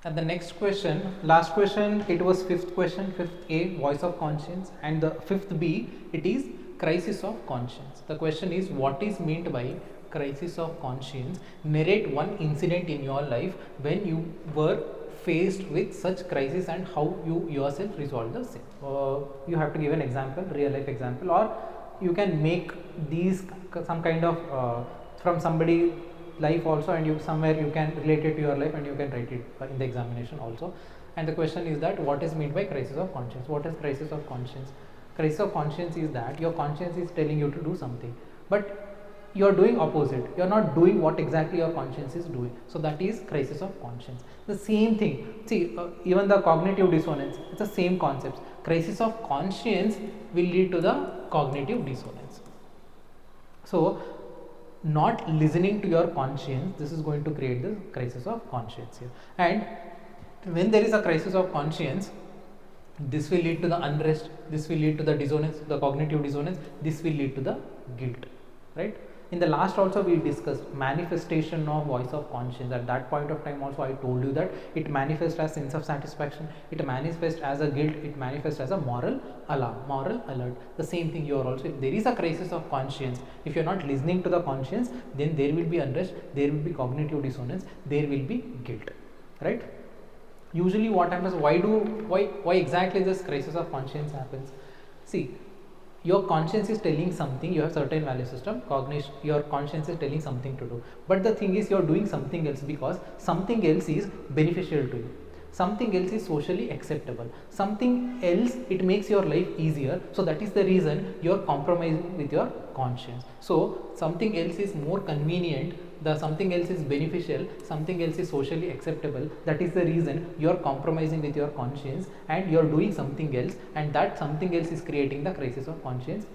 And the next question, last question, it was fifth question, 5th A, voice of conscience, and the 5th B, it is crisis of conscience. The question is, what is meant by crisis of conscience? Narrate one incident in your life when you were faced with such crisis and how you yourself resolved the same. You have to give an example, real life example, or you can make these some kind of from somebody life also, and you somewhere you can relate it to your life and you can write it in the examination also. And the question is that what is meant by crisis of conscience? What is crisis of conscience? Crisis of conscience is that your conscience is telling you to do something, but you are doing opposite. You are not doing what exactly your conscience is doing. So that is crisis of conscience. The same thing. See, even the cognitive dissonance, it's the same concepts. Crisis of conscience will lead to the cognitive dissonance. So not listening to your conscience, this is going to create the crisis of conscience here. And when there is a crisis of conscience, this will lead to the unrest, this will lead to the dissonance, the cognitive dissonance, this will lead to the guilt, right? In the last also we discussed manifestation of voice of conscience. At that point of time also I told you that it manifests as sense of satisfaction, it manifests as a guilt, it manifests as a moral alarm, moral alert. The same thing here also. If there is a crisis of conscience, if you are not listening to the conscience, then there will be unrest, there will be cognitive dissonance, there will be guilt, right? Usually what happens, why exactly this crisis of conscience happens? See, your conscience is telling something, you have certain value system, cognition, your conscience is telling something to do, but the thing is you are doing something else because something else is beneficial to you, something else is socially acceptable, something else it makes your life easier, so that is the reason you are compromising with your conscience. So something else is more convenient, the something else is beneficial, something else is socially acceptable, that is the reason you are compromising with your conscience and you are doing something else, and that something else is creating the crisis of conscience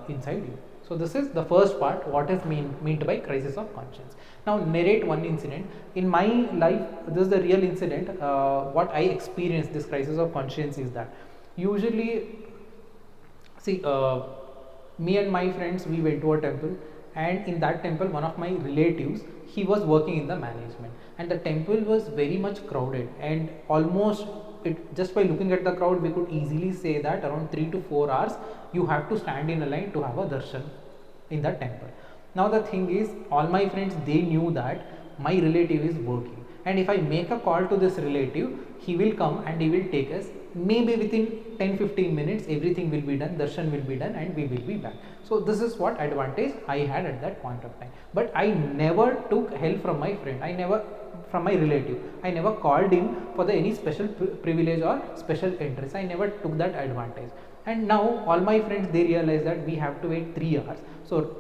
inside you. So this is the first part, what is meant by crisis of conscience. Now narrate one incident. In my life, this is the real incident. What I experienced this crisis of conscience is that usually, see, me and my friends, we went to a temple, and in that temple, one of my relatives, he was working in the management, and the temple was very much crowded, and almost just by looking at the crowd, we could easily say that around 3 to 4 hours you have to stand in a line to have a darshan in that temple. Now the thing is, all my friends, they knew that my relative is working, and if I make a call to this relative, he will come and he will take us. Maybe within 10-15 minutes everything will be done, darshan will be done, and we will be back. So this is what advantage I had at that point of time. But I never took help from my friend, from my relative, I never called him for any special privilege or special interest. I never took that advantage. And now all my friends, they realize that we have to wait 3 hours. So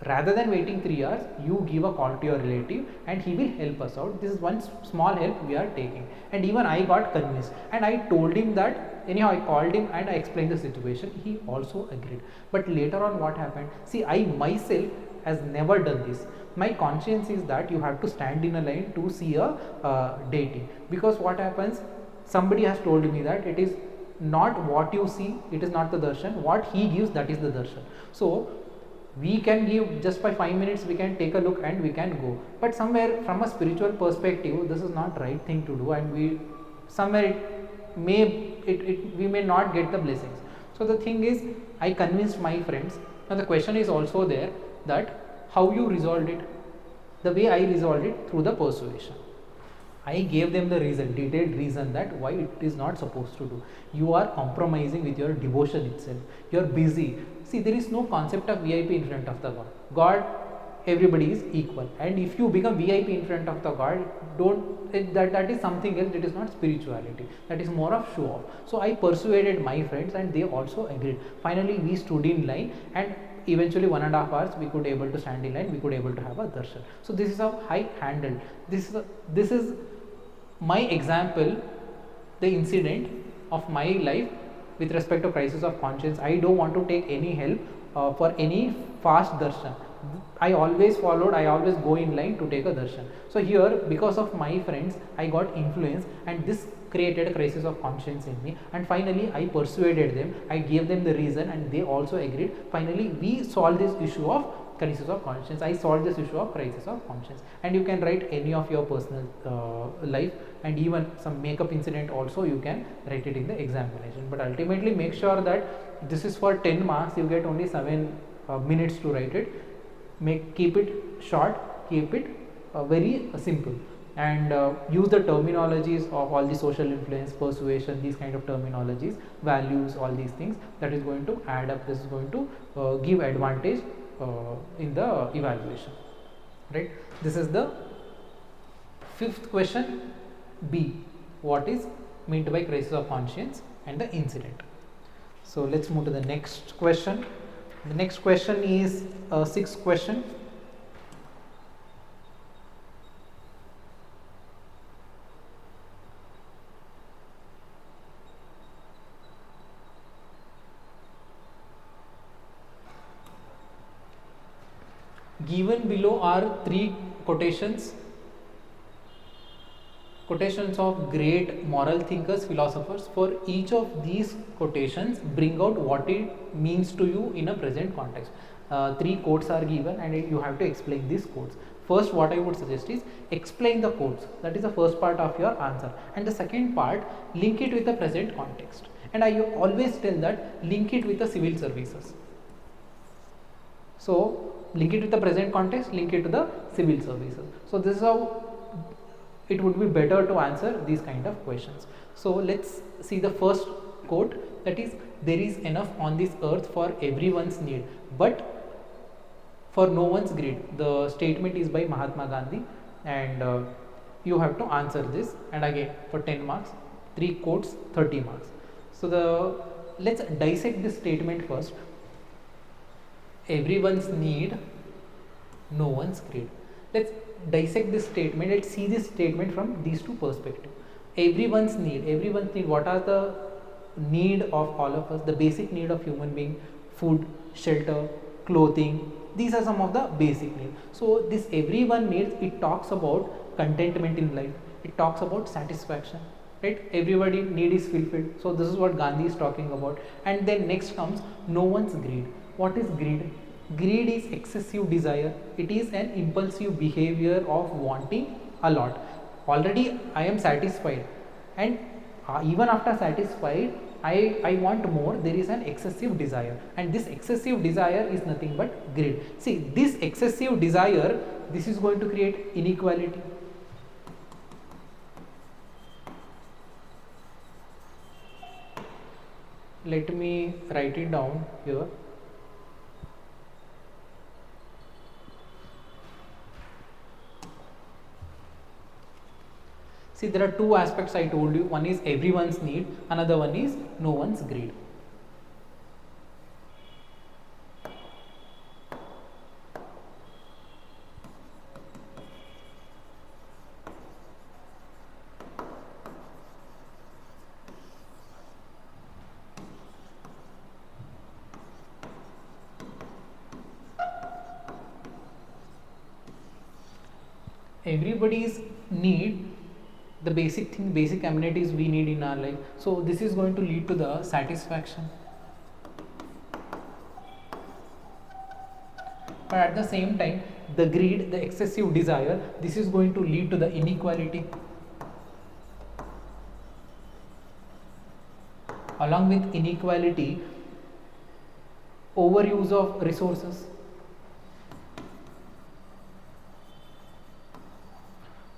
rather than waiting 3 hours, you give a call to your relative and he will help us out. This is one small help we are taking. And even I got convinced, and I told him that, anyhow I called him and I explained the situation. He also agreed. But later on what happened, see, I myself has never done this. My conscience is that you have to stand in a line to see a deity, because what happens, somebody has told me that it is not what you see, it is not the darshan, what he gives, that is the darshan. So we can give just by 5 minutes, we can take a look and we can go, but somewhere from a spiritual perspective this is not right thing to do, and we somewhere we may not get the blessings. So the thing is, I convinced my friends. Now the question is also there, that how you resolved it. The way I resolved it, through the persuasion. I gave them the reason, detailed reason, that why it is not supposed to do. You are compromising with your devotion itself. You are busy. See, there is no concept of VIP in front of the God. God, everybody is equal. And if you become VIP in front of the God, that is something else. It is not spirituality. That is more of show off. So I persuaded my friends, and they also agreed. Finally, we stood in line, and eventually 1.5 hours we could able to stand in line. We could able to have a darshan. So this is how I handled this. This is my example, the incident of my life with respect to crisis of conscience. I don't want to take any help for any fast darshan. I always followed, I always go in line to take a darshan. So here, because of my friends, I got influence, and this created a crisis of conscience in me. And finally I persuaded them, I gave them the reason, and they also agreed. Finally we solved this issue of crisis of conscience. I solved this issue of crisis of conscience. And you can write any of your personal life, and even some makeup incident also you can write it in the examination. But ultimately make sure that this is for 10 marks, you get only 7 minutes to write it. Keep it short, keep it very simple, and use the terminologies of all the social influence, persuasion, these kind of terminologies, values, all these things. That is going to add up. This is going to give advantage in the evaluation, right? This is the 5th question, B. What is meant by crisis of conscience, and the incident. So let's move to the next question. The next question is a 6th question. Given below are 3 quotations of great moral thinkers, philosophers. For each of these quotations, bring out what it means to you in a present context. 3 quotes are given, and you have to explain these quotes. First, what I would suggest is explain the quotes. That is the first part of your answer. And the second part, link it with the present context. And I always tell that link it with the civil services. So link it with the present context, link it to the civil services. So this is how it would be better to answer these kind of questions. So let's see the first quote, that is, there is enough on this earth for everyone's need, but for no one's greed. The statement is by Mahatma Gandhi, and you have to answer this. And again, for 10 marks, 3 quotes, 30 marks. So let's dissect this statement first. Everyone's need, no one's greed. Let's dissect this statement. Let's see this statement from these 2 perspectives. Everyone's need. What are the need of all of us? The basic need of human being: food, shelter, clothing. These are some of the basic needs. So this everyone needs, it talks about contentment in life, it talks about satisfaction, right? Everybody need is fulfilled. So this is what Gandhi is talking about. And then next comes no one's greed. What is greed? Greed is excessive desire. It is an impulsive behavior of wanting a lot. Already I am satisfied, and even after satisfied, I want more. There is an excessive desire, and this excessive desire is nothing but greed. See, this excessive desire, this is going to create inequality. Let me write it down here. See, there are two aspects I told you. One is everyone's need, another one is no one's greed. Everybody's need the basic thing, basic amenities we need in our life. So this is going to lead to the satisfaction. But at the same time, the greed, the excessive desire, this is going to lead to the inequality. Along with inequality, overuse of resources.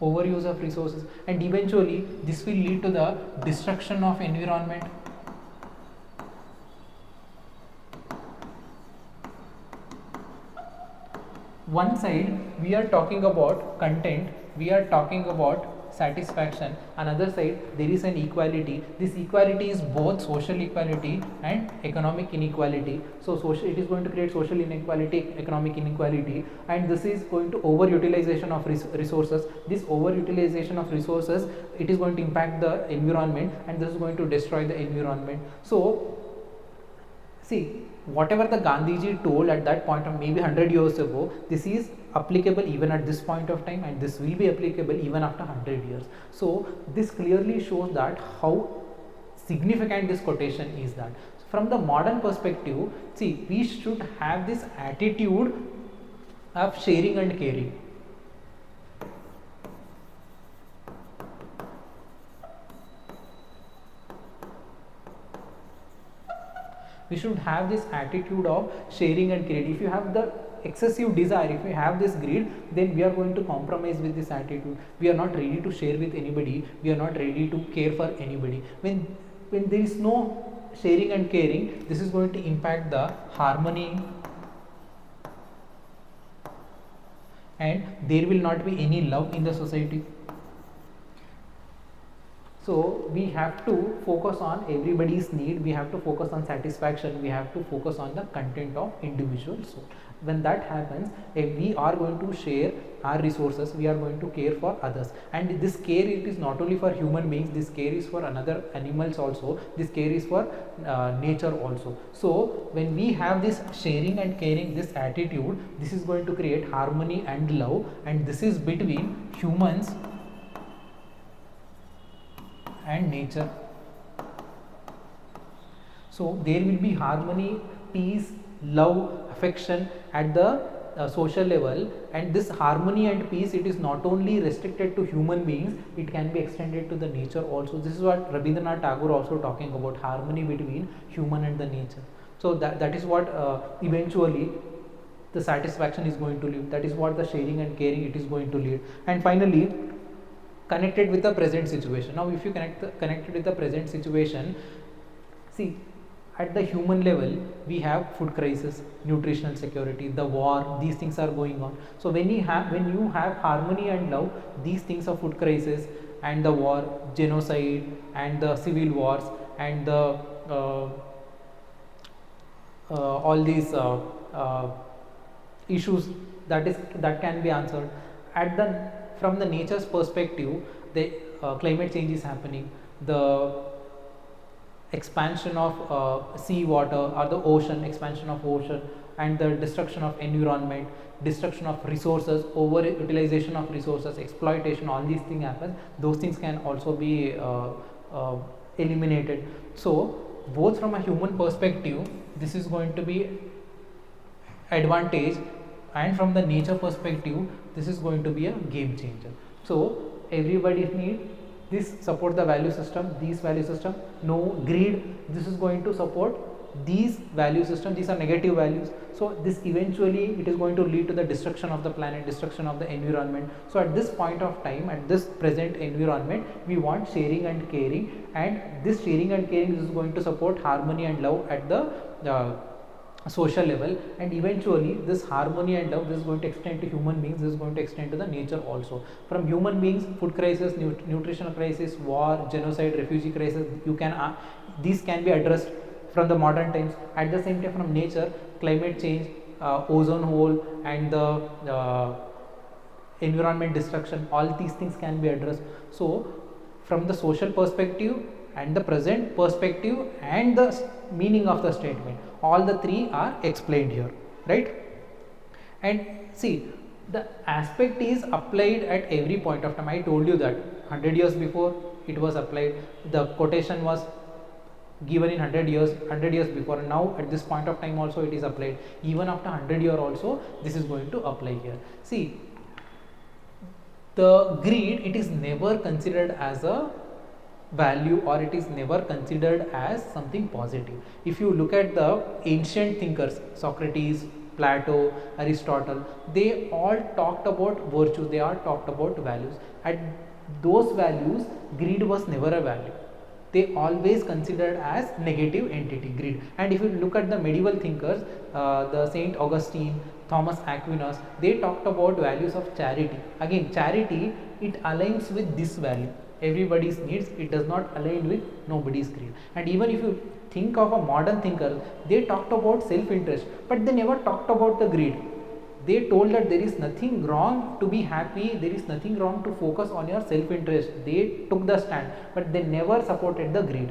Overuse of resources, and eventually this will lead to the destruction of environment. One side we are talking about content, we are talking about satisfaction. Another side there is an equality. This equality is both social equality and economic inequality. So social, it is going to create social inequality, economic inequality, and this is going to overutilization of resources. This overutilization of resources, it is going to impact the environment, and this is going to destroy the environment. So see, whatever the Gandhiji told at that point of maybe 100 years ago, this is applicable even at this point of time, and this will be applicable even after 100 years. So this clearly shows that how significant this quotation is. That from the modern perspective, see, we should have this attitude of sharing and caring. We should have this attitude of sharing and caring. If you have the excessive desire, if you have this greed, then we are going to compromise with this attitude. We are not ready to share with anybody, we are not ready to care for anybody. When there is no sharing and caring, this is going to impact the harmony, and there will not be any love in the society. So we have to focus on everybody's need, we have to focus on satisfaction, we have to focus on the content of individual soul. When that happens, if we are going to share our resources, we are going to care for others, and this care, it is not only for human beings, this care is for another animals also, this care is for nature also. So when we have this sharing and caring, this attitude, this is going to create harmony and love, and this is between humans and nature. So there will be harmony, peace, love, affection at the social level, and this harmony and peace, it is not only restricted to human beings, it can be extended to the nature also. This is what Rabindranath Tagore also talking about, harmony between human and the nature. So that is what eventually the satisfaction is going to lead, that is what the sharing and caring it is going to lead. And finally, connected with the present situation. Now if you connected with the present situation, see, at the human level we have food crisis, nutritional security, the war, these things are going on. So when you have harmony and love, these things of food crisis and the war, genocide and the civil wars and the all these issues that can be answered at the from the nature's perspective. The climate change is happening, the expansion of sea water or the ocean, expansion of ocean, and the destruction of environment, destruction of resources, over utilization of resources, exploitation, all these things happen, those things can also be uh, eliminated. So both from a human perspective this is going to be advantage, and from the nature perspective this is going to be a game changer. So everybody need this, support the value system, these value system, no greed, this is going to support these value system, these are negative values. So this eventually it is going to lead to the destruction of the planet, destruction of the environment. So at this point of time, at this present environment, we want sharing and caring, and this sharing and caring is going to support harmony and love at the social level, and eventually this harmony and love, this is going to extend to human beings, this is going to extend to the nature also. From human beings, food crisis, nutritional crisis, war, genocide, refugee crisis, you can these can be addressed from the modern times. At the same time, from nature, climate change, ozone hole, and the environment destruction, all these things can be addressed. So from the social perspective and the present perspective and the meaning of the statement, all the three are explained here, right? And see, the aspect is applied at every point of time. I told you that 100 years before it was applied, the quotation was given in 100 years before, and now at this point of time also it is applied. Even after 100 years also this is going to apply here. See, the greed, it is never considered as a value, or it is never considered as something positive. If you look at the ancient thinkers, Socrates, Plato, Aristotle, they all talked about virtue, they all talked about values. At those values, greed was never a value. They always considered as negative entity, greed. And if you look at the medieval thinkers, the Saint Augustine, Thomas Aquinas, they talked about values of charity. Again, charity, it aligns with this value, everybody's needs, it does not align with nobody's greed. And even if you think of a modern thinker, they talked about self-interest, but they never talked about the greed. They told that there is nothing wrong to be happy, there is nothing wrong to focus on your self-interest. They took the stand, but they never supported the greed.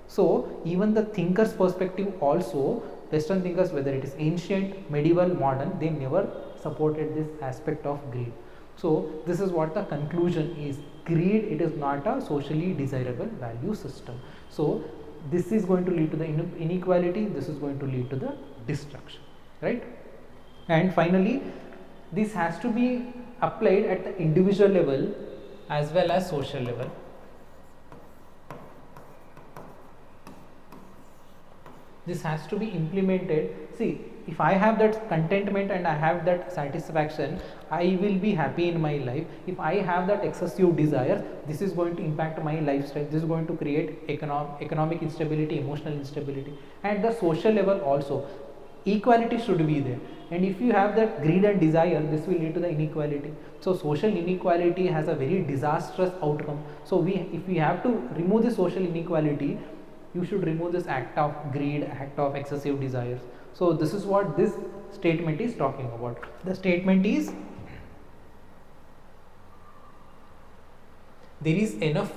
So even the thinker's perspective also, Western thinkers, whether it is ancient, medieval, modern, they never supported this aspect of greed. So this is what the conclusion is. Greed, it is not a socially desirable value system. So this is going to lead to the inequality, this is going to lead to the destruction, right? And finally, this has to be applied at the individual level as well as social level. This has to be implemented. See, if I have that contentment and I have that satisfaction, I will be happy in my life. If I have that excessive desire, this is going to impact my lifestyle, this is going to create economic instability, emotional instability. And the social level also, equality should be there. And if you have that greed and desire, this will lead to the inequality. So social inequality has a very disastrous outcome. So if we have to remove the social inequality, you should remove this act of greed, act of excessive desires. So this is what this statement is talking about. The statement is, there is enough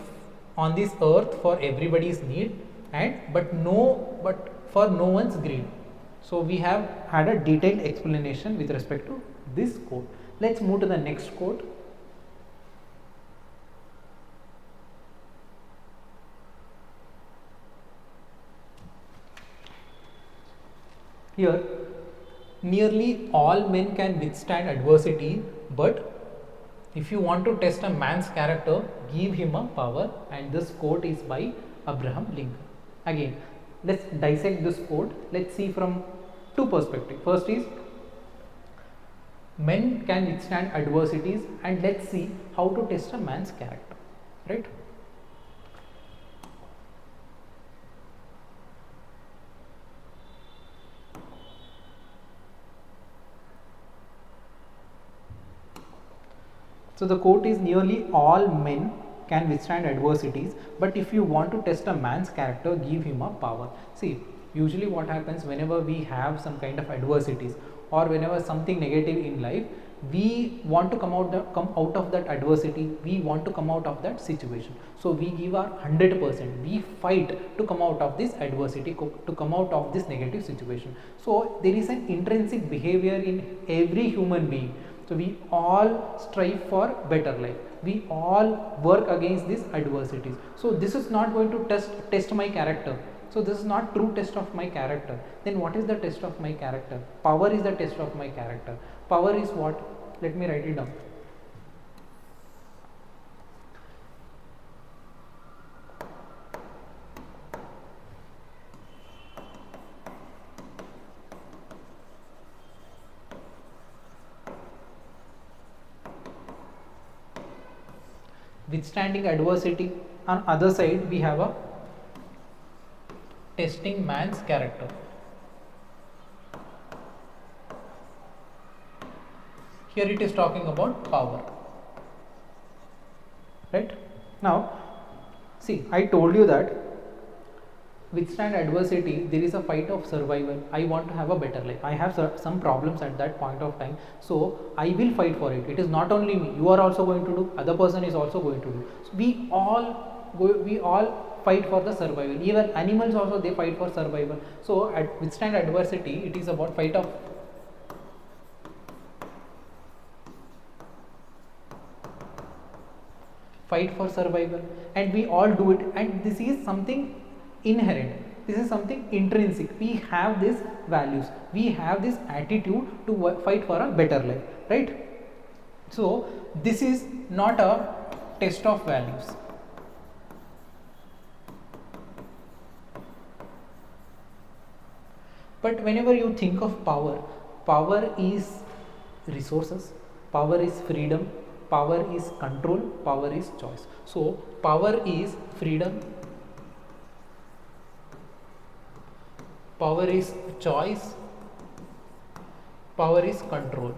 on this earth for everybody's need, but for no one's greed. So we have had a detailed explanation with respect to this quote. Let's move to the next quote. Here, nearly all men can withstand adversity, but if you want to test a man's character, give him a power. And this quote is by Abraham Lincoln. Again, let's dissect this quote. Let's see from two perspectives. First is, men can withstand adversities, and let's see how to test a man's character, right? So the quote is, nearly all men can withstand adversities, but if you want to test a man's character, give him a power. See, usually what happens whenever we have some kind of adversities or whenever something negative in life, We want to come out of that adversity, we want to come out of that situation, so we give our 100%, we fight to come out of this adversity, to come out of this negative situation. So there is an intrinsic behavior in every human being. So we all strive for better life, we all work against these adversities. So this is not going to test my character. So this is not true test of my character. Then what is the test of my character? Power is the test of my character. Power is what? Let me write it down. Withstanding adversity. On other side we have a testing man's character. Here it is talking about power, right? Now see, I told you that withstand adversity, there is a fight of survival. I want to have a better life, I have some problems at that point of time, so I will fight for it. It is not only me, you are also going to do, other person is also going to do. So we all fight for the survival. Even animals also, they fight for survival. So at withstand adversity, it is about fight for survival, and we all do it, and this is something inherent, this is something intrinsic. We have these values, we have this attitude to fight for a better life, right? So this is not a test of values. But whenever you think of power, power is resources, power is freedom, power is control, power is choice. So power is freedom, power is choice, power is control.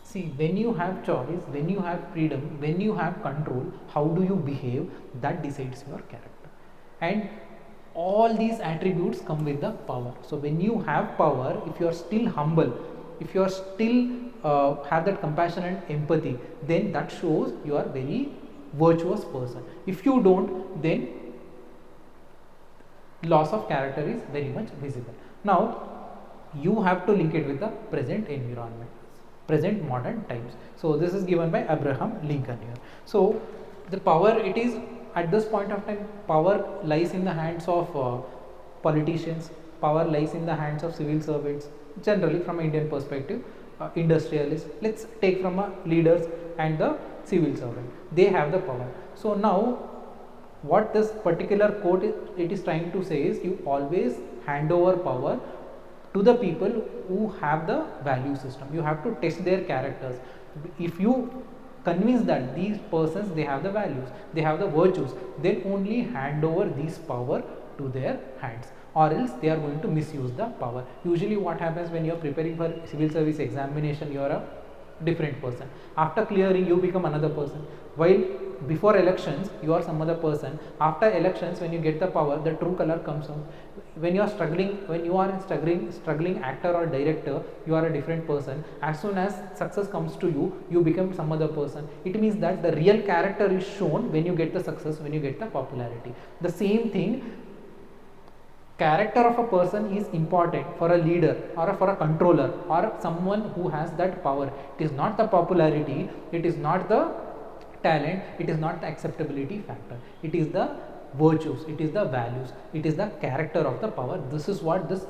See, when you have choice, when you have freedom, when you have control, how do you behave, that decides your character. And all these attributes come with the power. So when you have power, if you are still humble, if you are still have that compassion and empathy, then that shows you are very virtuous person. If you don't, then loss of character is very much visible. Now you have to link it with the present environment, present modern times. So this is given by Abraham Lincoln here. So the power, it is at this point of time, power lies in the hands of politicians, power lies in the hands of civil servants, generally from Indian perspective, industrialists. Let's take from leaders and the civil servant, they have the power. So now what this particular quote it is trying to say is, you always hand over power to the people who have the value system. You have to test their characters. If you convince that these persons, they have the values, they have the virtues, then only hand over this power to their hands, or else they are going to misuse the power. Usually what happens when you are preparing for civil service examination, you are a different person. After clearing, you become another person. While before elections, you are some other person. After elections, when you get the power, the true color comes out. When you are struggling, when you are struggling actor or director, you are a different person. As soon as success comes to you, you become some other person. It means that the real character is shown when you get the success, when you get the popularity. The same thing, character of a person is important for a leader or for a controller or someone who has that power. It is not the popularity, it is not the talent, it is not the acceptability factor, it is the virtues, it is the values, it is the character of the power. This is what this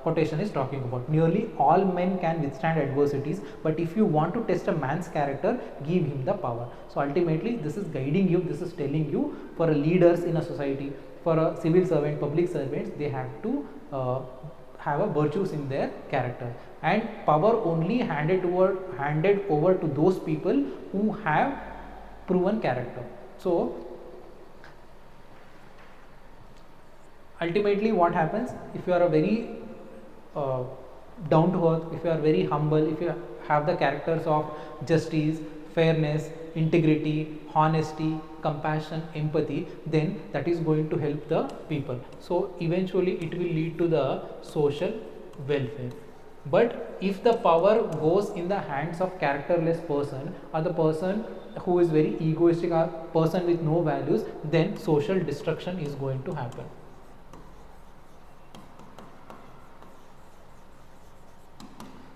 quotation is talking about. Nearly all men can withstand adversities, but if you want to test a man's character, give him the power. So ultimately this is guiding you, this is telling you, for a leaders in a society, for a civil servant, public servants, they have to have a virtues in their character, and power only handed over to those people who have proven character. So ultimately what happens, if you are a very down to earth, if you are very humble, if you have the characters of justice, fairness, integrity, honesty, compassion, empathy, then that is going to help the people. So eventually it will lead to the social welfare. But if the power goes in the hands of characterless person, or the person who is very egoistic, or person with no values, then social destruction is going to happen.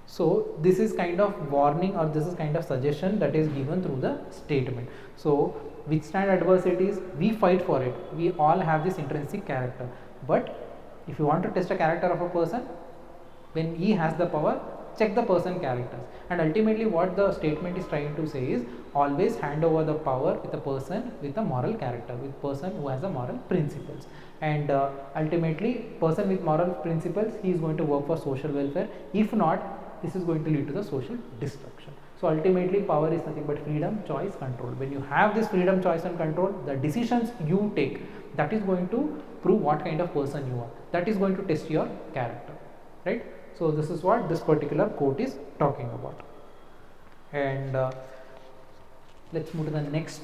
So this is kind of warning, or this is kind of suggestion that is given through the statement. So withstand adversities, we fight for it, we all have this intrinsic character. But if you want to test a character of a person, when he has the power, check the person characters. And ultimately what the statement is trying to say is, always hand over the power with a person with a moral character, with person who has a moral principles. And ultimately person with moral principles, he is going to work for social welfare. If not, this is going to lead to the social destruction. So ultimately power is nothing but freedom, choice, control. When you have this freedom, choice and control, the decisions you take, that is going to prove what kind of person you are, that is going to test your character, right? So this is what this particular quote is talking about. And let's move to the next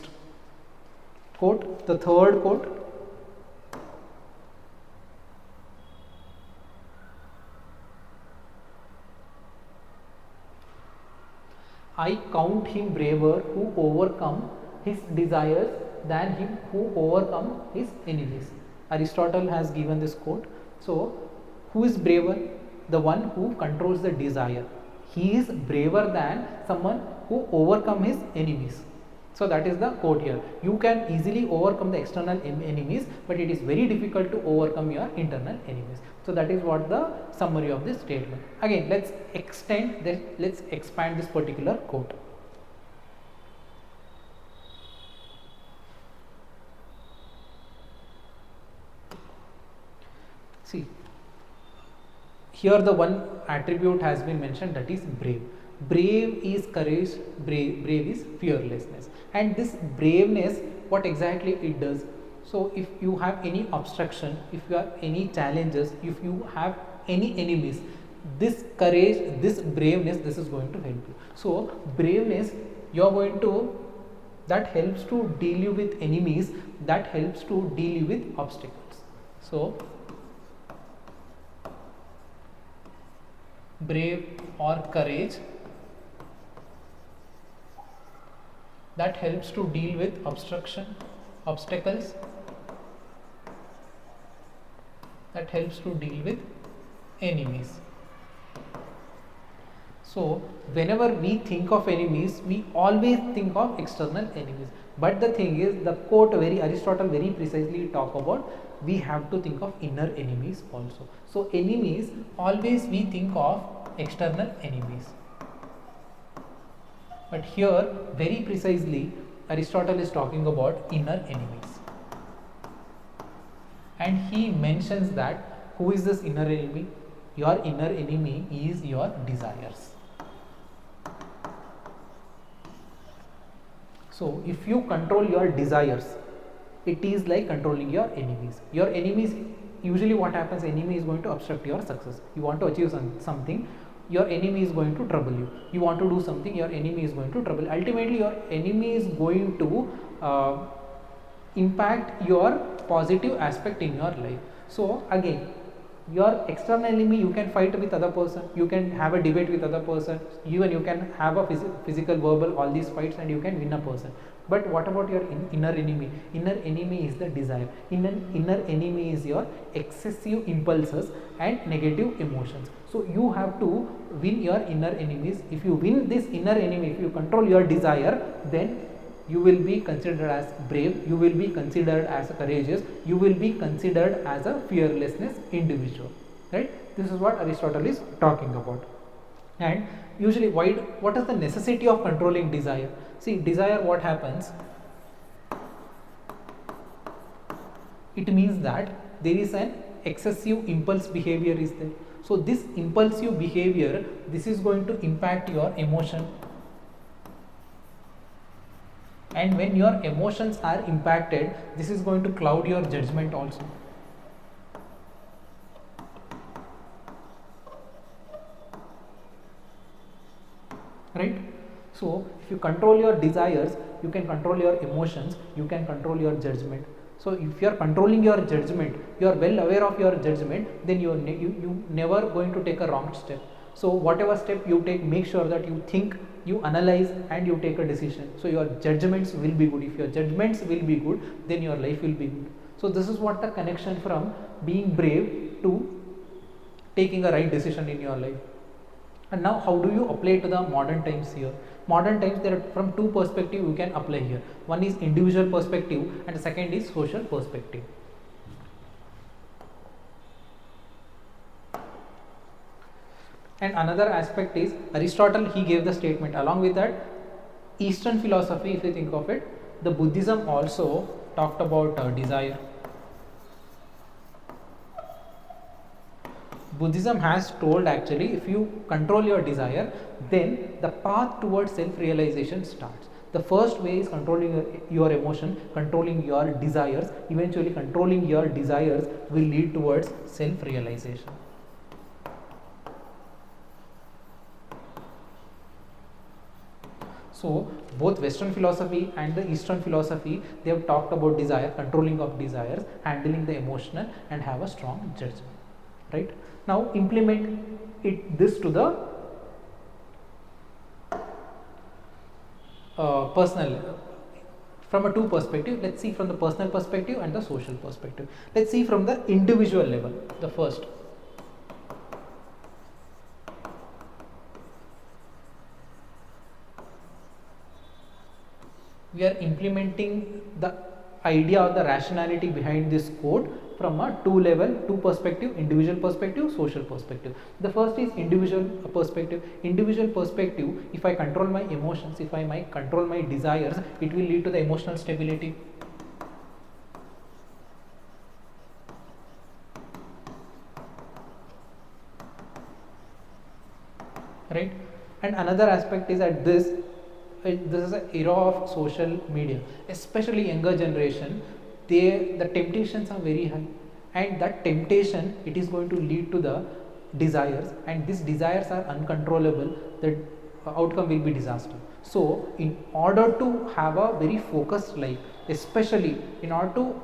quote, the third quote. I count him braver who overcome his desires than him who overcome his enemies. Aristotle has given this quote. So who is braver? The one who controls the desire. He is braver than someone who overcome his enemies. So that is the quote here. You can easily overcome the external enemies, but it is very difficult to overcome your internal enemies. So that is what the summary of this statement. Again, let's extend this, let's expand this particular quote. See, here the one attribute has been mentioned, that is brave. Brave is courage, brave is fearlessness. And this braveness, what exactly it does? So if you have any obstruction, if you have any challenges, if you have any enemies, this courage, this braveness, this is going to help you. So braveness, you are going to, that helps to deal you with enemies, that helps to deal you with obstacles. So brave or courage, that helps to deal with obstacles, that helps to deal with enemies. So whenever we think of enemies, we always think of external enemies. But the thing is, the quote Aristotle very precisely talk about, we have to think of inner enemies also. So enemies, always we think of external enemies. But here very precisely Aristotle is talking about inner enemies. And he mentions that, who is this inner enemy? Your inner enemy is your desires. So if you control your desires, it is like controlling your enemies. Your enemies, usually what happens, enemy is going to obstruct your success. You want to achieve something, your enemy is going to trouble you. You want to do something, your enemy is going to trouble. Ultimately your enemy is going to impact your positive aspect in your life. So again, your external enemy, you can fight with other person, you can have a debate with other person, even you can have a physical, verbal, all these fights, and you can win a person. But what about your inner enemy? Inner enemy is the desire. Inner enemy is your excessive impulses and negative emotions. So you have to win your inner enemies. If you win this inner enemy, if you control your desire, then you will be considered as brave, you will be considered as courageous, you will be considered as a fearlessness individual, right? This is what Aristotle is talking about. And usually what is the necessity of controlling desire? See, desire, what happens, it means that there is an excessive impulse behavior is there. So this impulsive behavior, this is going to impact your emotion. And when your emotions are impacted, this is going to cloud your judgment also. Right? So if you control your desires, you can control your emotions, you can control your judgment. So if you are controlling your judgment, you are well aware of your judgment, then you never going to take a wrong step. So whatever step you take, make sure that you think, you analyze, and you take a decision. So your judgments will be good. If your judgments will be good, then your life will be good. So this is what the connection from being brave to taking a right decision in your life. And now how do you apply to the modern times here? Modern times, there are from two perspectives you can apply here. One is individual perspective and the second is social perspective. And another aspect is Aristotle, he gave the statement. Along with that, Eastern philosophy, if you think of it, the Buddhism also talked about desire. Buddhism has told actually, if you control your desire, then the path towards self-realization starts. The first way is controlling your emotion, controlling your desires. Eventually, controlling your desires will lead towards self-realization. So both Western philosophy and the Eastern philosophy, they have talked about desire, controlling of desires, handling the emotional, and have a strong judgment. Right? Now implement this to the personal, from a two perspective. Let's see from the personal perspective and the social perspective. Let's see from the individual level. The first, we are implementing the idea or the rationality behind this code from a two perspective: individual perspective, social perspective. The first is individual perspective. Individual perspective, if I control my emotions, if I might control my desires, it will lead to the emotional stability. Right? And another aspect is that this is an era of social media, especially younger generation. The temptations are very high, and that temptation, it is going to lead to the desires, and these desires are uncontrollable. The outcome will be disaster. So in order to have a very focused life, especially in order to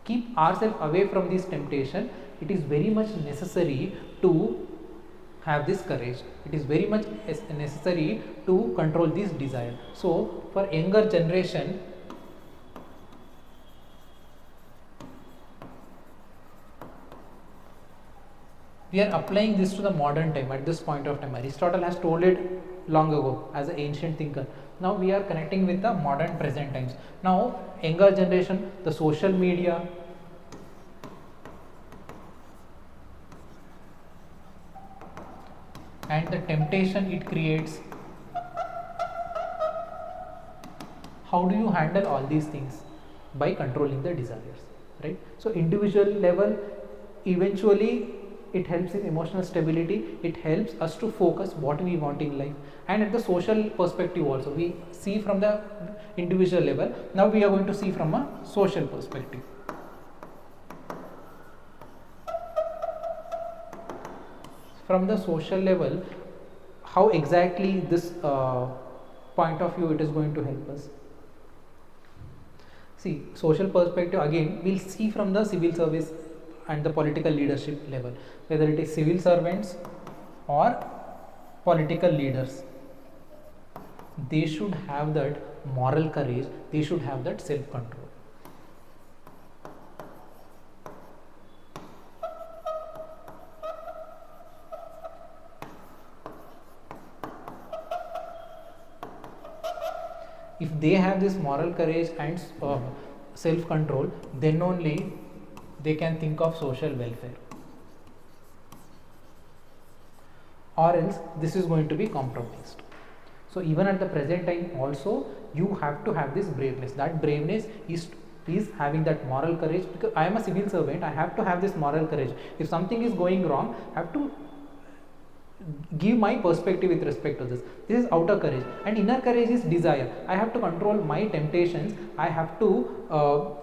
keep ourselves away from this temptation, it is very much necessary to have this courage. It is very much necessary to control this desire. So for younger generation, we are applying this to the modern time at this point of time. Aristotle has told it long ago as an ancient thinker. Now we are connecting with the modern present times. Now younger generation, the social media, and the temptation it creates. How do you handle all these things? By controlling the desires, right? So individual level, eventually it helps in emotional stability. It helps us to focus what we want in life. And at the social perspective also, we see from the individual level. Now we are going to see from a social perspective. From the social level, how exactly this point of view it is going to help us? See, social perspective, again we'll see from the civil service and the political leadership level, whether it is civil servants or political leaders. They should have that moral courage, they should have that self-control. If they have this moral courage and self-control, then only they can think of social welfare, or else this is going to be compromised. So even at the present time also, you have to have this braveness. That braveness is having that moral courage, because I am a civil servant, I have to have this moral courage. If something is going wrong, I have to give my perspective with respect to this. This is outer courage, and inner courage is desire. I have to control my temptations. I have to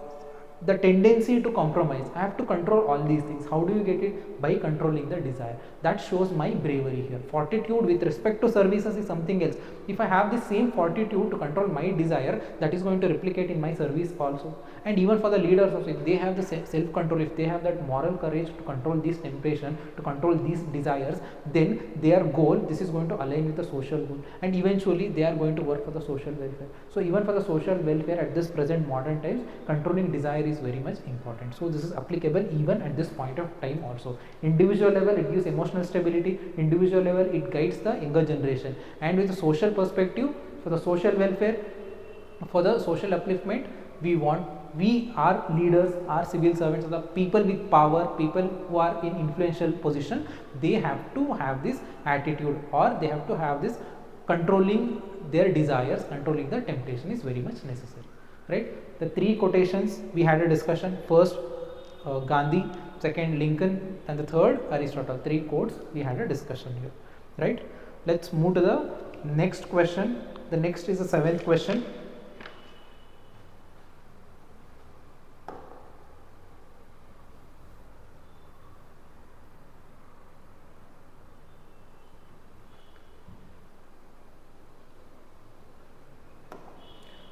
the tendency to compromise. I have to control all these things. How do you get it? By controlling the desire. That shows my bravery here. Fortitude with respect to services is something else. If I have the same fortitude to control my desire, that is going to replicate in my service also. And even for the leaders also, if they have the self control, if they have that moral courage to control this temptation, to control these desires, then their goal, this is going to align with the social goal, and eventually they are going to work for the social welfare. So even for the social welfare at this present modern times, controlling desire is very much important. So this is applicable even at this point of time also. Individual level, it gives emotional stability. Individual level, it guides the younger generation. And with the social perspective, for the social welfare, for the social upliftment, we are leaders, are civil servants, the people with power, people who are in influential position, they have to have this attitude, or they have to have this controlling their desires, controlling the temptation is very much necessary, right? The three quotations we had a discussion. First Gandhi, second Lincoln, and the third Aristotle. Three quotes we had a discussion here, right? Let's move to the next question. The next is the seventh question.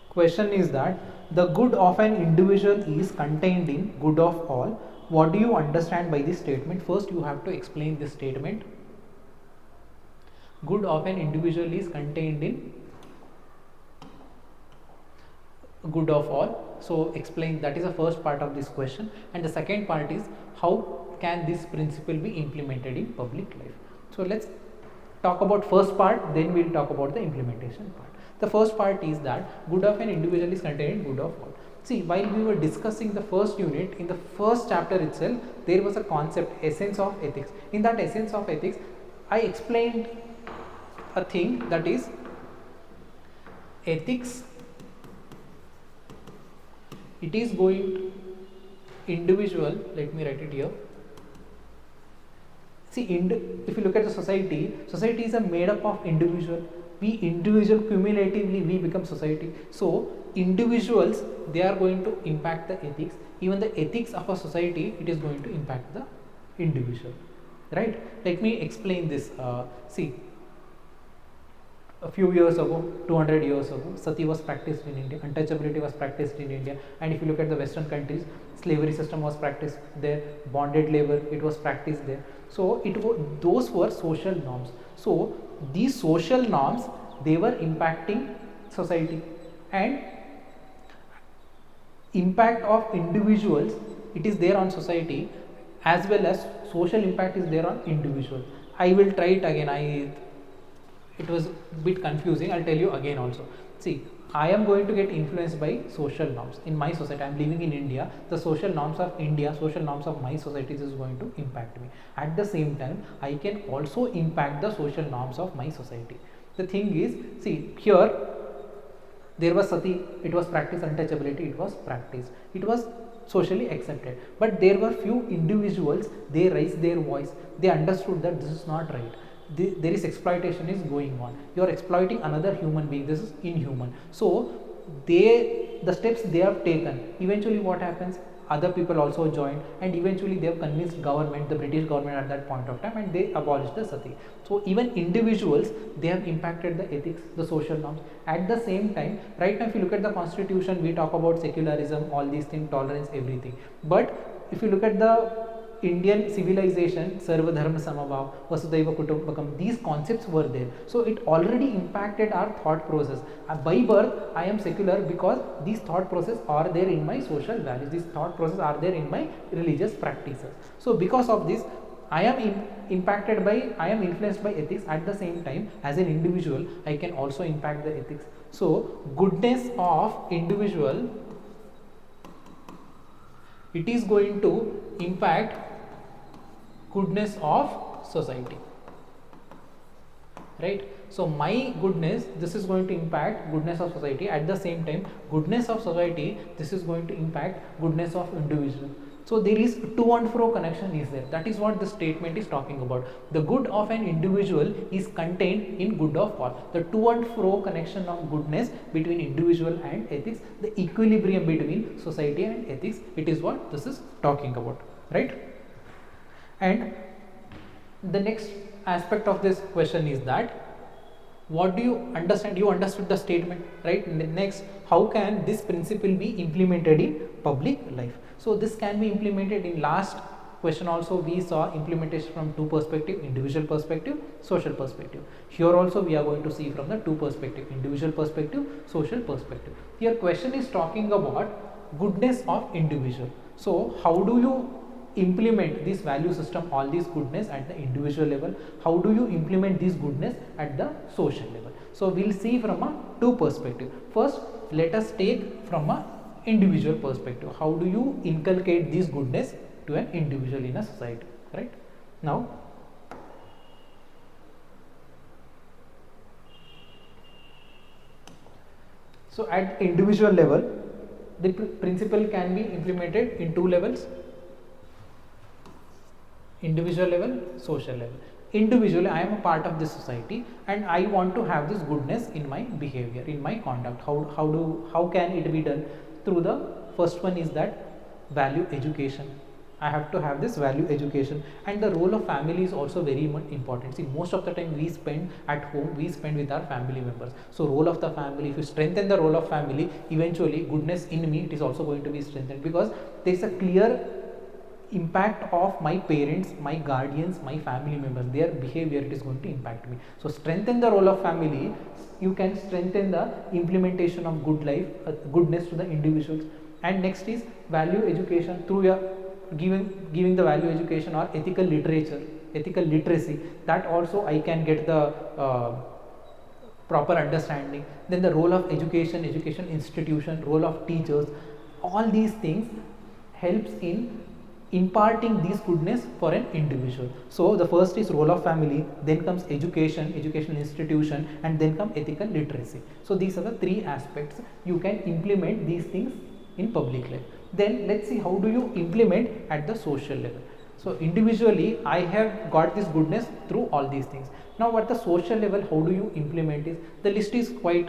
Question is that the good of an individual is contained in good of all. What do you understand by this statement? First you have to explain this statement. Good of an individual is contained in good of all. So explain, that is the first part of this question. And the second part is, how can this principle be implemented in public life? So let's talk about first part, then we'll talk about the implementation part. The first part is that good of an individual is contained in good of all. See, while we were discussing the first unit, in the first chapter itself, there was a concept, essence of ethics. In that essence of ethics, I explained a thing, that is ethics, it is going to individual, let me write it here. See, if you look at the society is a made up of individual. We individual, cumulatively we become society. So individuals, they are going to impact the ethics. Even the ethics of a society, it is going to impact the individual, right? Let me explain this. See, a few years ago, 200 years ago, sati was practiced in India, untouchability was practiced in India. And if you look at the Western countries, slavery system was practiced there, bonded labor, it was practiced there. So those were social norms. So these social norms, they were impacting society, and impact of individuals, it is there on society, as well as social impact is there on individual. I will try it again. It was a bit confusing. I'll tell you again also. See, I am going to get influenced by social norms in my society. I am living in India. The social norms of India, social norms of my society is going to impact me. At the same time, I can also impact the social norms of my society. The thing is, see, here there was sati, it was practiced, untouchability, it was practiced, it was socially accepted. But there were few individuals, they raised their voice, they understood that this is not right. There is exploitation is going on, you are exploiting another human being, this is inhuman. So the steps they have taken, eventually what happens, other people also joined, and eventually they have convinced government, the British government at that point of time, and they abolished the sati. So even individuals, they have impacted the ethics, the social norms. At the same time, right now if you look at the constitution, we talk about secularism, all these things, tolerance, everything. But if you look at the Indian civilization, Sarva Dharma Samabhav, Vasudhaiva Kutumbakam, these concepts were there. So it already impacted our thought process. By birth, I am secular because these thought processes are there in my social values, these thought processes are there in my religious practices. So because of this, I am I am influenced by ethics. At the same time, as an individual, I can also impact the ethics. So goodness of individual, it is going to impact goodness of society, right? So my goodness, this is going to impact goodness of society. At the same time, goodness of society, this is going to impact goodness of individual. So there is to and fro connection is there. That is what the statement is talking about. The good of an individual is contained in good of all. The to and fro connection of goodness between individual and ethics, the equilibrium between society and ethics, it is what this is talking about, right? And the next aspect of this question is that what do you understand? You understood the statement, right? Next, how can this principle be implemented in public life? So this can be implemented in last question also we saw implementation from two perspective, individual perspective, social perspective. Here also we are going to see from the two perspective, individual perspective, social perspective. Here question is talking about goodness of individual. So how do you implement this value system, all this goodness at the individual level? How do you implement this goodness at the social level? So we'll see from a two perspective. First, let us take from a individual perspective. How do you inculcate this goodness to an individual in a society, right? Now, so at individual level, the principle can be implemented in two levels: individual level, social level. Individually, I am a part of this society and I want to have this goodness in my behavior, in my conduct. How can it be done? Through the first one is that value education. I have to have this value education, and the role of family is also very much important. See, most of the time we spend at home, we spend with our family members. So role of the family, if you strengthen the role of family, eventually goodness in me, it is also going to be strengthened, because there is a clear impact of my parents, my guardians, my family members, their behavior, it is going to impact me. So strengthen the role of family, you can strengthen the implementation of good life, goodness to the individuals. And next is value education through your giving the value education or ethical literature, ethical literacy, that also I can get the proper understanding. Then the role of education, education institution, role of teachers, all these things helps in imparting this goodness for an individual. So the first is role of family, then comes education, educational institution, and then come ethical literacy. So these are the three aspects you can implement these things in public life. Then let's see how do you implement at the social level. So individually I have got this goodness through all these things. Now at the social level, how do you implement is, the list is quite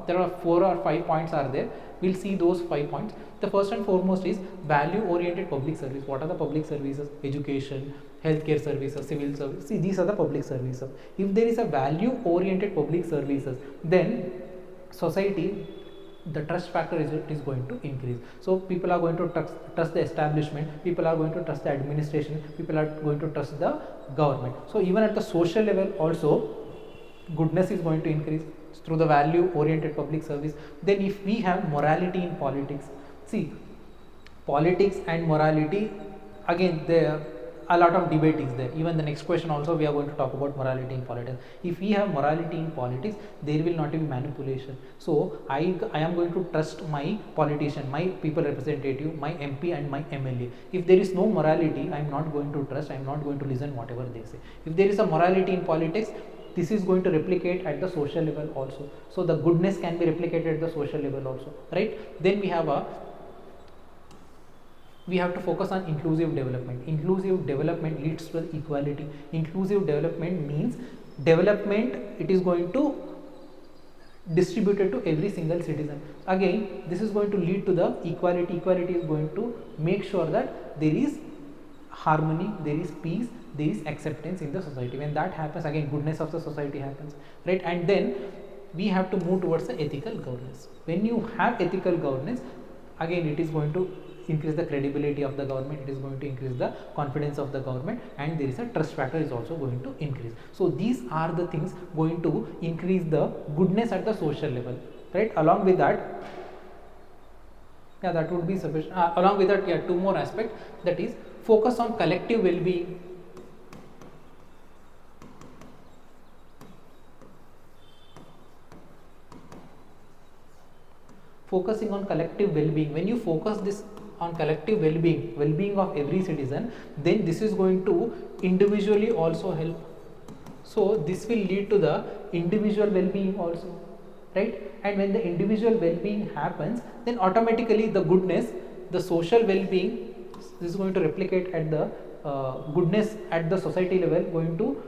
there are 4 or 5 points are there. We'll see those 5 points. The first and foremost is value oriented public service. What are the public services? Education, healthcare services, civil service. See, these are the public services. If there is a value oriented public services, then society, the trust factor is going to increase. So people are going to trust the establishment, people are going to trust the administration, people are going to trust the government. So even at the social level also, goodness is going to increase through the value oriented public service. Then if we have morality in politics, see, politics and morality, again there a lot of debate is there. Even the next question also we are going to talk about morality in politics. If we have morality in politics, there will not be manipulation. So I am going to trust my politician, my people representative, my MP and my MLA. If there is no morality, I am not going to trust, I am not going to listen whatever they say. If there is a morality in politics, this is going to replicate at the social level also. So the goodness can be replicated at the social level also, right? Then we have to focus on inclusive development. Inclusive development leads to equality. Inclusive development means development, it is going to distributed to every single citizen. Again, this is going to lead to the equality. Equality is going to make sure that there is harmony, there is peace, there is acceptance in the society. When that happens, again goodness of the society happens, right? And then we have to move towards the ethical governance. When you have ethical governance, again it is going to increase the credibility of the government, it is going to increase the confidence of the government, and there is a trust factor is also going to increase. So these are the things going to increase the goodness at the social level, right? Along with that, yeah, that would be sufficient. Along with that, yeah, two more aspects, that is focus on collective well-being. Focusing on collective well-being. When you focus this on collective well-being of every citizen, then this is going to individually also help. So this will lead to the individual well-being also, right? And when the individual well-being happens, then automatically the goodness, the social well-being, This is going to replicate at the goodness at the society level, going to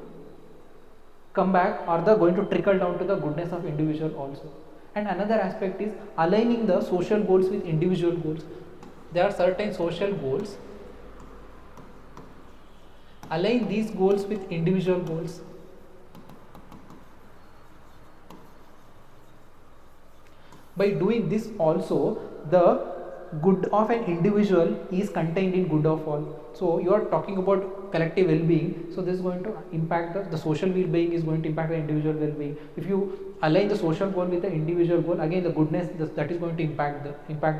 come back, or the going to trickle down to the goodness of individual also. And another aspect is aligning the social goals with individual goals. There are certain social goals. Align these goals with individual goals. By doing this also, the good of an individual is contained in good of all. So you are talking about collective well-being, so this is going to impact the social well-being is going to impact the individual well-being. If you align the social goal with the individual goal, again the goodness that is going to impact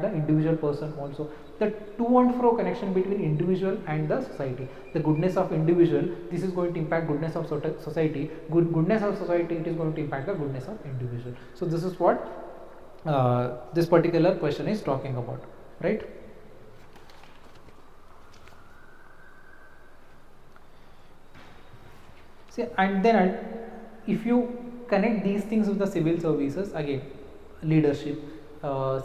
the individual person also. The to and fro connection between individual and the society. The goodness of individual, this is going to impact goodness of society. Goodness of society, it is going to impact the goodness of individual. So this is what this particular question is talking about, right? See, and then if you connect these things with the civil services, again leadership,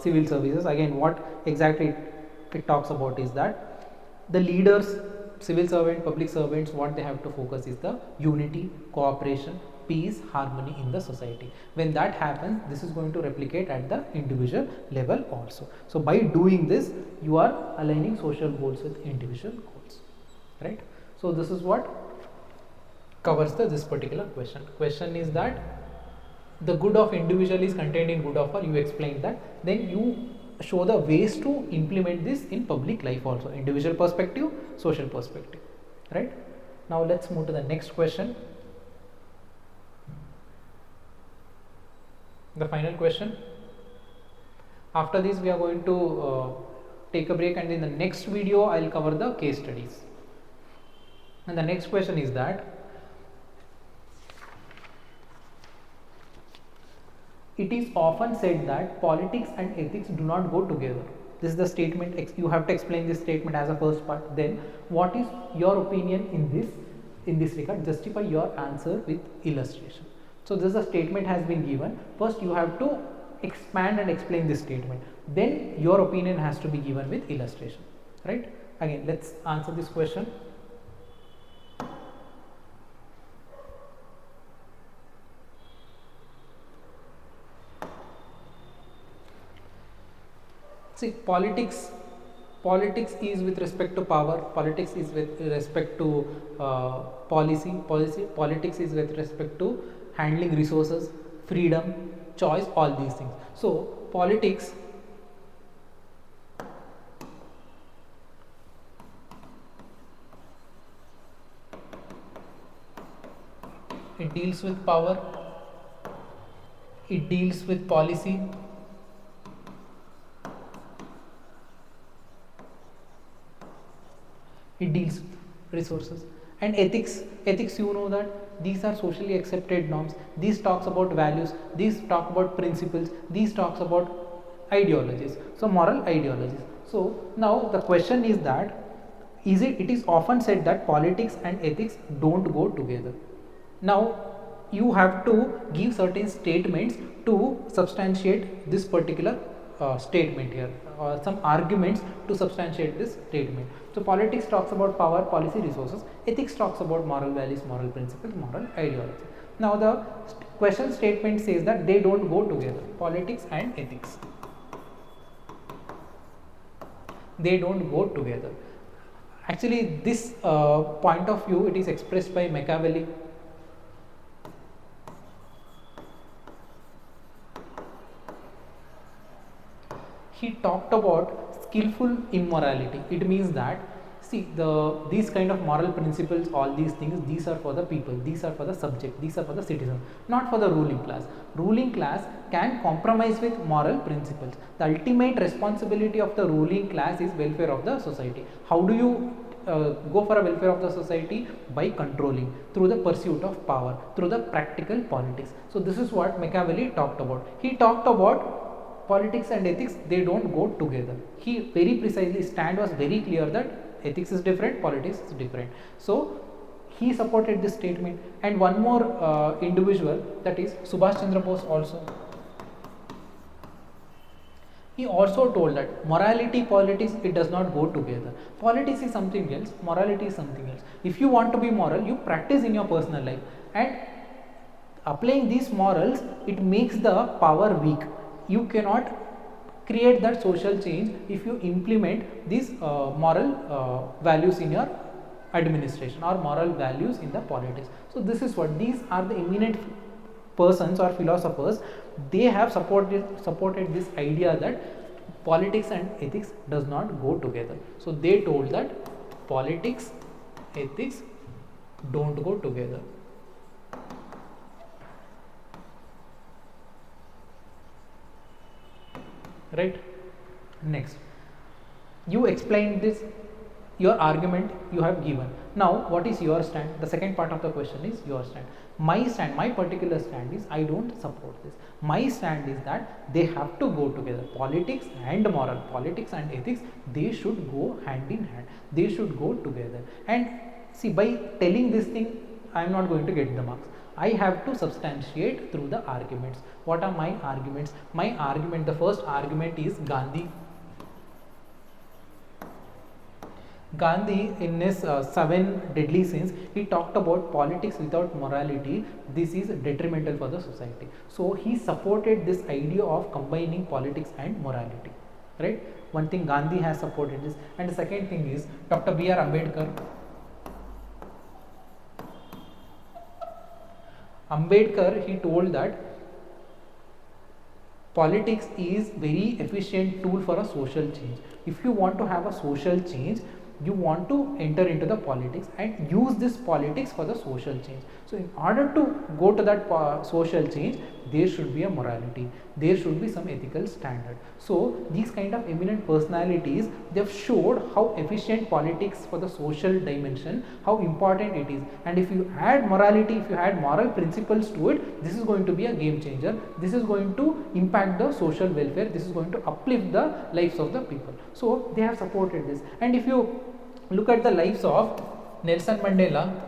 civil services, again what exactly it talks about is that the leaders, civil servant, public servants, what they have to focus is the unity, cooperation, peace, harmony in the society. When that happens, this is going to replicate at the individual level also. So by doing this, you are aligning social goals with individual goals, right? So this is what covers this particular question. Question is that the good of individual is contained in good of all. You explain that, then you show the ways to implement this in public life also, individual perspective, social perspective, right? Now let's move to the next question. The final question. After this we are going to take a break, and in the next video I will cover the case studies. And the next question is that it is often said that politics and ethics do not go together. This is the statement. You have to explain this statement as a first part. Then what is your opinion in this regard? Justify your answer with illustration. So this is a statement has been given. First you have to expand and explain this statement. Then your opinion has to be given with illustration, right? Again, let's answer this question. See, politics is with respect to power, politics is with respect to policy, politics is with respect to handling resources, freedom, choice, all these things. So politics it deals with power, it deals with policy, it deals with resources. And ethics, you know that these are socially accepted norms. These talks about values, these talk about principles, these talks about ideologies. So moral ideologies. So now the question is that it is often said that politics and ethics don't go together. Now you have to give certain statements to substantiate this particular statement here, or some arguments to substantiate this statement. So politics talks about power, policy, resources. Ethics talks about moral values, moral principles, moral ideology. Now the question statement says that they don't go together, politics and ethics. They don't go together. Actually this point of view, it is expressed by Machiavelli. He talked about skillful immorality. It means that, see, these kind of moral principles, all these things, these are for the people, these are for the subject, these are for the citizen, not for the ruling class. Ruling class can compromise with moral principles. The ultimate responsibility of the ruling class is welfare of the society. How do you go for a welfare of the society? By controlling, through the pursuit of power, through the practical politics. So this is what Machiavelli talked about. He talked about politics and ethics, they don't go together. He very precisely, stand was very clear that ethics is different, politics is different. So he supported this statement. And one more individual, that is Subhash Chandra Bose also. He also told that morality, politics, it does not go together. Politics is something else, morality is something else. If you want to be moral, you practice in your personal life, and applying these morals, it makes the power weak. You cannot create that social change if you implement these moral values in your administration or moral values in the politics. So this is what these are the eminent persons or philosophers. They have supported this idea that politics and ethics does not go together. So they told that politics, ethics don't go together. Right? Next, you explained this, your argument you have given. Now what is your stand? The second part of the question is your stand. My stand, my particular stand is I don't support this. My stand is that they have to go together. Politics and moral, politics and ethics, they should go hand in hand. They should go together. And see, by telling this thing, I am not going to get the marks. I have to substantiate through the arguments. What are my arguments? My argument, the first argument is Gandhi. Gandhi, in his 7 deadly sins, he talked about politics without morality. This is detrimental for the society. So he supported this idea of combining politics and morality. Right? One thing, Gandhi has supported this, and the second thing is Dr. B.R. Ambedkar. Ambedkar, he told that politics is very efficient tool for a social change. If you want to have a social change, you want to enter into the politics and use this politics for the social change. So in order to go to that social change, there should be a morality, there should be some ethical standard. So these kind of eminent personalities, they have showed how efficient politics for the social dimension, how important it is. And if you add morality, if you add moral principles to it, this is going to be a game changer. This is going to impact the social welfare. This is going to uplift the lives of the people. So they have supported this. And if you look at the lives of Nelson Mandela,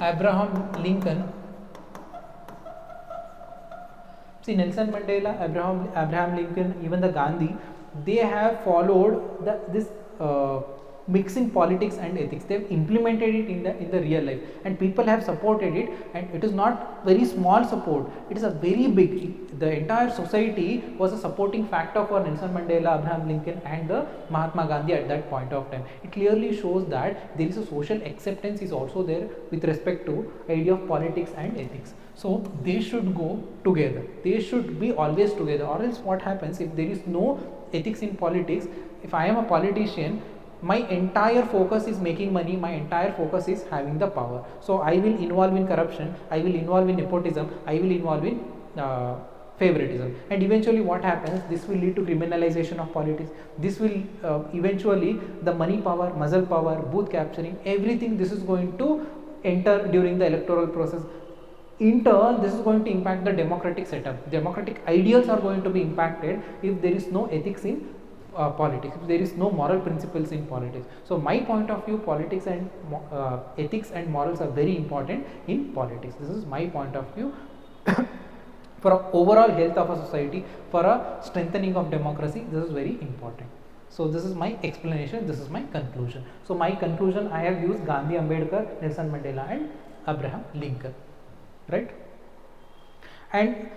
Abraham Lincoln, see Nelson Mandela, Abraham Lincoln, even the Gandhi, they have followed this mixing politics and ethics. They have implemented it in the real life, and people have supported it. And it is not very small support; it is a very big. The entire society was a supporting factor for Nelson Mandela, Abraham Lincoln, and the Mahatma Gandhi at that point of time. It clearly shows that there is a social acceptance is also there with respect to idea of politics and ethics. So they should go together. They should be always together. Or else, what happens if there is no ethics in politics? If I am a politician, my entire focus is making money, my entire focus is having the power. So I will involve in corruption, I will involve in nepotism, I will involve in favoritism, and eventually what happens, this will lead to criminalization of politics. This will eventually, the money power, muscle power, booth capturing, everything, this is going to enter during the electoral process. In turn, this is going to impact the democratic setup. Democratic ideals are going to be impacted if there is no ethics in politics, if there is no moral principles in politics. So my point of view, politics and ethics and morals are very important in politics. This is my point of view. For a overall health of a society, for a strengthening of democracy, this is very important. So this is my explanation, this is my conclusion. So my conclusion, I have used Gandhi, Ambedkar, Nelson Mandela and Abraham Lincoln, right? And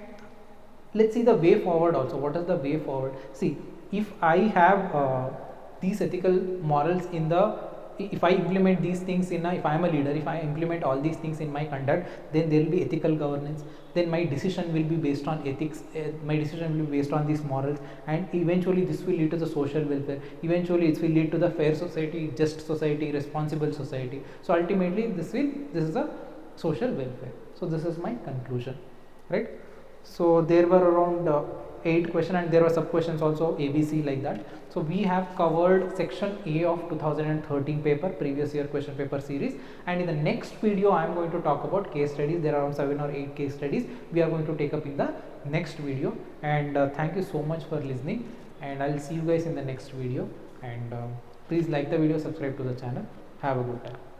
let's see the way forward also. What is the way forward? See, if I have these ethical morals in the, if I implement these things in if I am a leader, if I implement all these things in my conduct, then there will be ethical governance, then my decision will be based on ethics, my decision will be based on these morals, and eventually this will lead to the social welfare, eventually it will lead to the fair society, just society, responsible society. So ultimately this is a social welfare. So this is my conclusion, right? So there were around 8 questions, and there were sub questions also, ABC, like that. So we have covered section A of 2013 paper, previous year question paper series, and in the next video I am going to talk about case studies. There are around 7 or 8 case studies we are going to take up in the next video. And thank you so much for listening, and I will see you guys in the next video. And please like the video, subscribe to the channel. Have a good time.